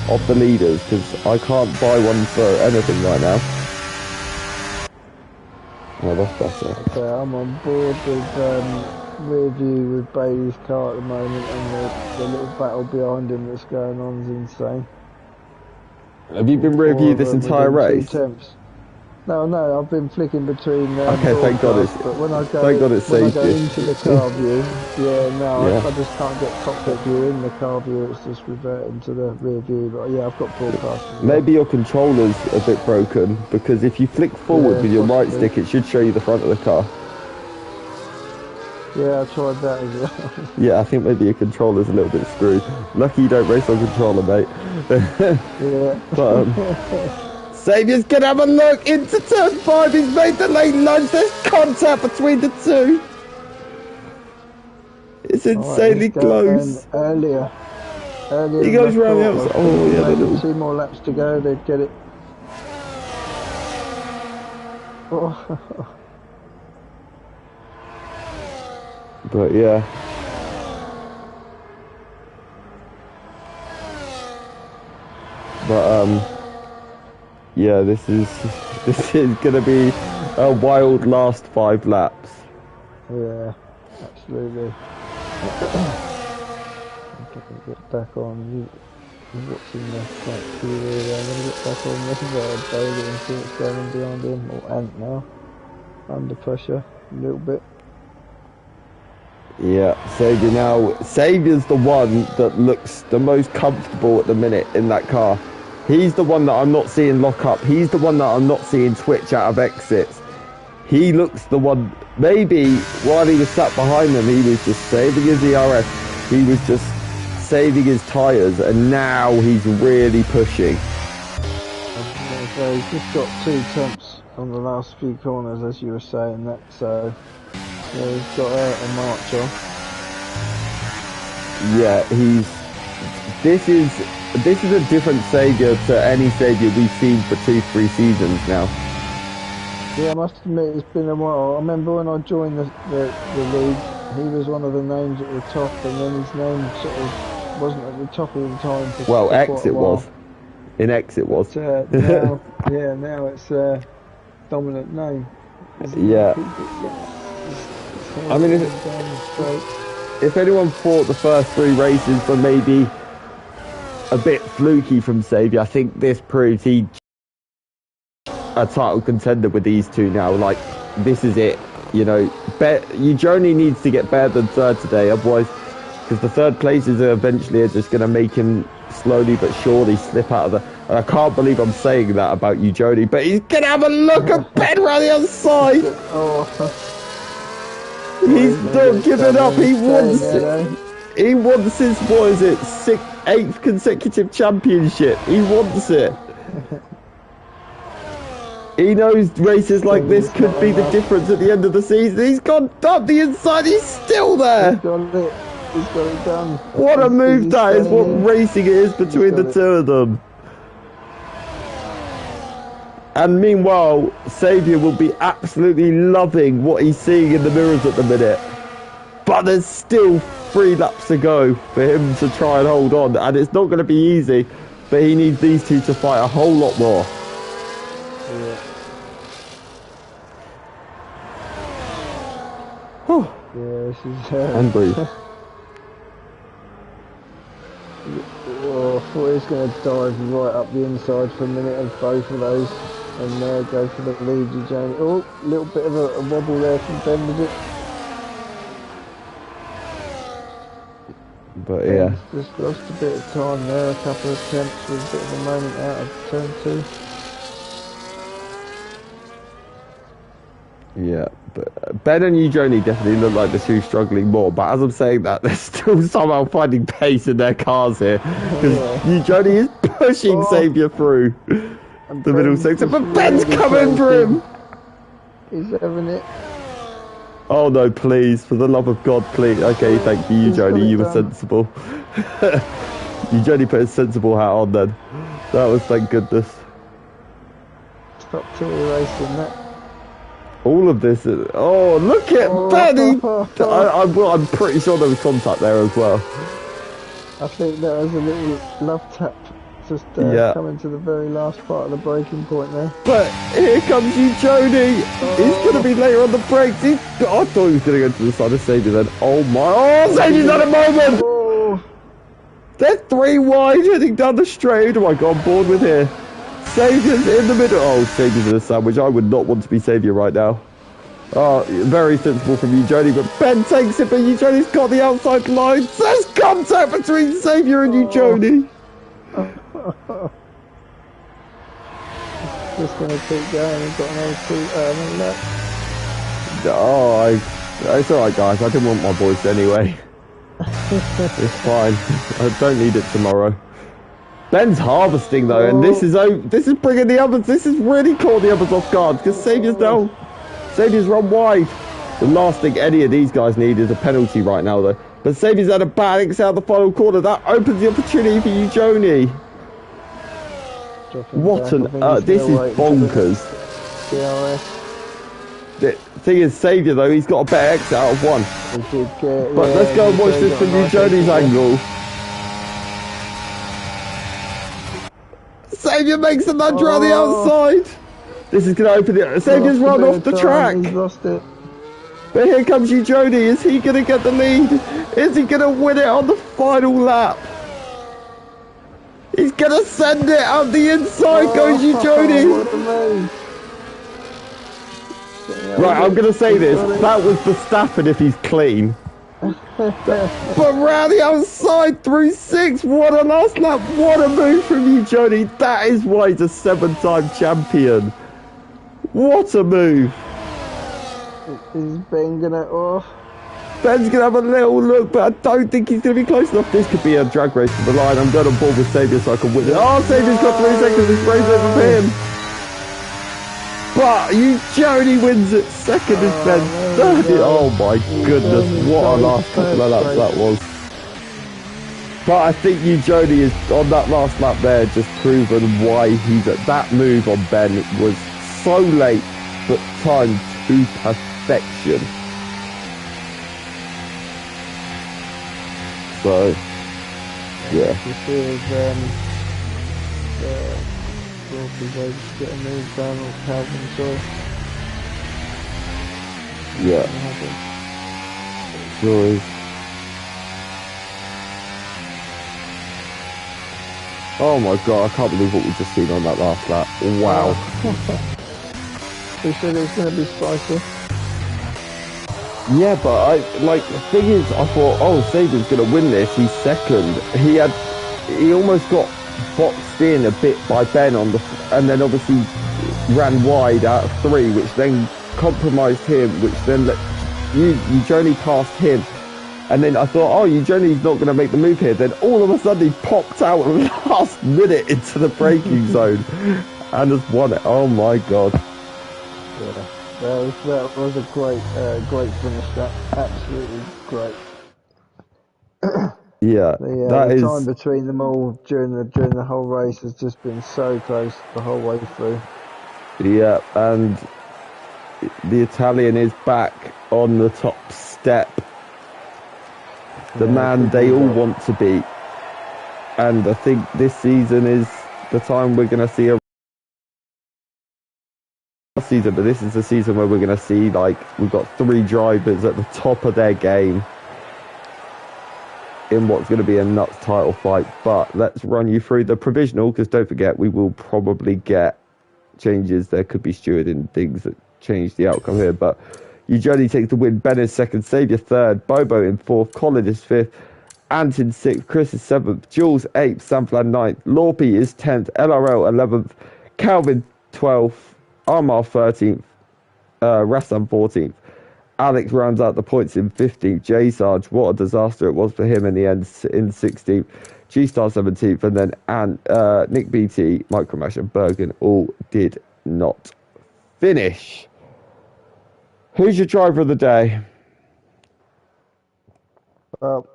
of the leaders? Because I can't buy one for anything right now. Oh, that's better. Okay, I'm on board with rear view with Bailey's car at the moment, and the little battle behind him that's going on is insane. Have you been reviewed this entire race? 2 temps. No, I've been flicking between Okay, thank God it's but when I go saved you. into the car view, Yeah. I just can't get cockpit view in the car view. It's just reverting to the rear view. But yeah, I've got broadcast. Maybe your controller's a bit broken because if you flick forward with your right stick, it should show you the front of the car. Yeah, I tried that as well. Yeah, I think maybe your controller's a little bit screwed. Lucky you don't race on controller, mate. Yeah. But Saviour's gonna have a look into turn 5. He's made the lane lunge. There's contact between the two. It's insanely close. Earlier. He goes round the outside. Oh, yeah, maybe 2 more laps to go. They'd get it. Oh. But yeah. But yeah, this is gonna be a wild last 5 laps. Yeah, absolutely. I'm gonna get back on. You're watching the track here. I'm gonna get back on with Bailey and see what's going on behind him, or Ant now. Under pressure a little bit. Yeah, Saviour now. Saviour's the one that looks the most comfortable at the minute in that car. He's the one that I'm not seeing lock up. He's the one that I'm not seeing twitch out of exits. He looks the one, maybe while he was sat behind them, he was just saving his ERS. He was just saving his tyres, and now he's really pushing. So he's just got 2 temps on the last few corners, as you were saying that, so yeah, he's got a march on. Yeah, this is a different Saviour to any Saviour we've seen for 2-3 seasons now. Yeah, I must admit it's been a while. I remember when I joined the league, he was one of the names at the top, and then his name sort of wasn't at the top all the time. Well, exit was. In exit was. But, now it's a dominant name. Yeah. I mean, if anyone thought the first 3 races were maybe a bit fluky from Saviour, I think this proves he a title contender with these two now. Like, this is it. You know, Journey needs to get better than 3rd today, otherwise, because the 3rd places are eventually just going to make him slowly but surely slip out of the. And I can't believe I'm saying that about you, Jody, but he's going to have a look at Ben around the other side. He's not giving up. He wants it. He wants his, what is it, 8th consecutive championship. He wants it. He knows races like this could be the difference at the end of the season. He's gone up the inside. He's still there. He's got it. He's got it done. What a move that is. What racing it is between the two of them. And meanwhile, Saviour will be absolutely loving what he's seeing in the mirrors at the minute. But there's still 3 laps to go for him to try and hold on. And it's not going to be easy, but he needs these two to fight a whole lot more. Yeah. Whew. Yeah, this is... And breathe. I thought he was going to dive right up the inside for a minute of both of those. And there, go for the lead, Johnny. Oh, a little bit of a wobble there from Ben, was it? But yeah. Just lost a bit of time there, a couple of attempts with a bit of a moment out of turn 2. Yeah, but Ben and Eugenie definitely look like the two struggling more. But as I'm saying that, they're still somehow finding pace in their cars here because Yeah. Eugenie is pushing Oh, Xavier through and the middle Ben's sector, just but Ben's really coming for close him. in. He's having it. Oh no, please, for the love of God, please. Okay, thank you, He's got Eugenie. it You were done. sensible. Eugenie put his sensible hat on then. That was, thank goodness. Top tier racing, that. All of this is... Oh, look at Benny! I'm pretty sure there was contact there as well. I think that was a little love tap just Yeah. coming to the very last part of the breaking point there. But here comes Eugenie. He's going to be later on the brakes. I thought he was going to go to the side of Xavier then. Oh my... Oh, Xavier's at a moment! Oh, They're 3 wide heading down the straight. Who do I go on board with here? Xavier's in the middle. Oh, Xavier's in a sandwich. I would not want to be Xavier right now. Oh, very sensible from Eugenie, but Ben takes it, but Eugenie's got the outside line. There's contact between Xavier and Eugenie. just going to keep going. He's got another two left. Oh, it's alright, guys. I didn't want my voice anyway. It's fine. I don't need it tomorrow. Ben's harvesting though, and this is bringing the others. This is really caught the others off guard because Xavier's run wide. The last thing any of these guys need is a penalty right now though. But Xavier's had a bad X out the final corner. That opens the opportunity for Eugenie. What an this is bonkers. The thing is, Xavier though, he's got a better X out of one. But let's go and watch this from Eugenie's angle. Xavier makes a lunge around the outside. This is going to open it. Xavier's run off the track. He's lost it. But here comes Eugenie. Is he going to get the lead? Is he going to win it on the final lap? He's going to send it out the inside. Goes Eugenie. What a move. Right, I'm going to say this. That was Verstappen if he's clean. But round the outside through 6. What a last lap. What a move from Eugenie. That is why he's a 7-time champion. What a move. Is Ben gonna... Oh. Ben's going to have a little look, but I don't think he's going to be close enough. This could be a drag race to the line. I'm going on board with Xavier so I can win it. Oh, Xavier's got 3 seconds. It's race over for him. But Eugenie wins it. Second is Ben. Third. Oh my goodness. What a last couple of laps that was. But I think Eugenie is on that last lap there just proven why he's at that move on Ben was so late but timed to perfection. So yeah. This is Wilkie's able to get a move done, or Calvin, sorry. Yeah. Sure is. Oh my god, I can't believe what we've just seen on that last lap. Wow. We said it was going to be spicy. Yeah, but the thing is, I thought, oh, Xavier's going to win this. He's second. He almost got boxed in a bit by Ben and then obviously ran wide out of 3, which then compromised him, which then let Eugenie past him. And then I thought, oh, Eugenie's not going to make the move here. Then all of a sudden he popped out at the last minute into the braking zone and has won it. Oh my god. Yeah, that was a great finish. That absolutely great. Yeah, the time between them all during the whole race has just been so close the whole way through. Yeah, and the Italian is back on the top step. The man they all want to beat. And I think this season is the time we're going to see a season, but this is the season where we're going to see, we've got 3 drivers at the top of their game in what's going to be a nuts title fight. But let's run you through the provisional, because don't forget, we will probably get changes. There could be stewarding things that change the outcome here, but Eugenie takes the win. Ben is second, Xavier third, Bobo in fourth, Colin is fifth, Ant in sixth, Chris is seventh, Jules eighth, Samflan ninth, Lorpy is 10th, LRL 11th, Calvin 12th, Armar 13th, Rassan 14th. Alex rounds out the points in 15th. J Sarge, what a disaster it was for him in the end in 16th. G Star 17th, and then Nick BT, Micromash, and Bergen all did not finish. Who's your driver of the day? Well,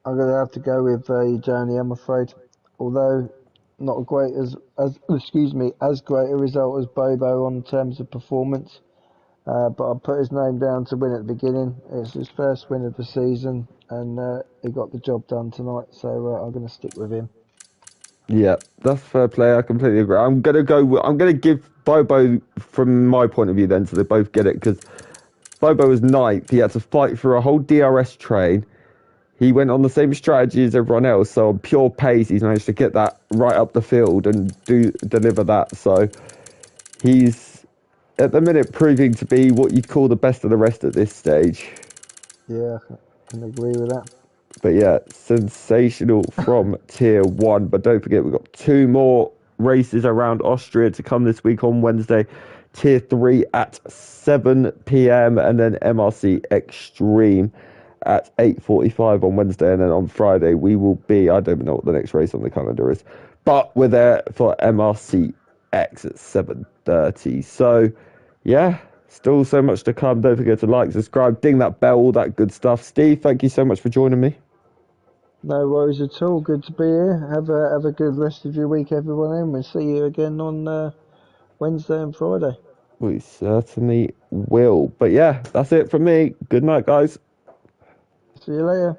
I'm going to have to go with Journey, I'm afraid. Although not great as excuse me, as great a result as Bobo on terms of performance. But I put his name down to win at the beginning. It's his first win of the season, and he got the job done tonight. So I'm going to stick with him. Yeah, that's fair play. I completely agree. I'm gonna give Bobo from my point of view then, so they both get it because Bobo was ninth. He had to fight through a whole DRS train. He went on the same strategy as everyone else, so on pure pace, he's managed to get that right up the field and deliver that. So he's at the minute proving to be what you'd call the best of the rest at this stage. Yeah, I can agree with that. But yeah, sensational from tier one. But don't forget, we've got two more races around Austria to come this week on Wednesday. Tier three at 7 p.m. and then MRC Extreme at 8:45 on Wednesday. And then on Friday, we will be, I don't even know what the next race on the calendar is, but we're there for MRC X at 7:30. So yeah, still so much to come. Don't forget to like, subscribe, ding that bell, all that good stuff. Steve, thank you so much for joining me. No worries at all. Good to be here. Have a good rest of your week, everyone, and we'll see you again on Wednesday and Friday. We certainly will. But yeah, that's it from me. Good night, guys. See you later.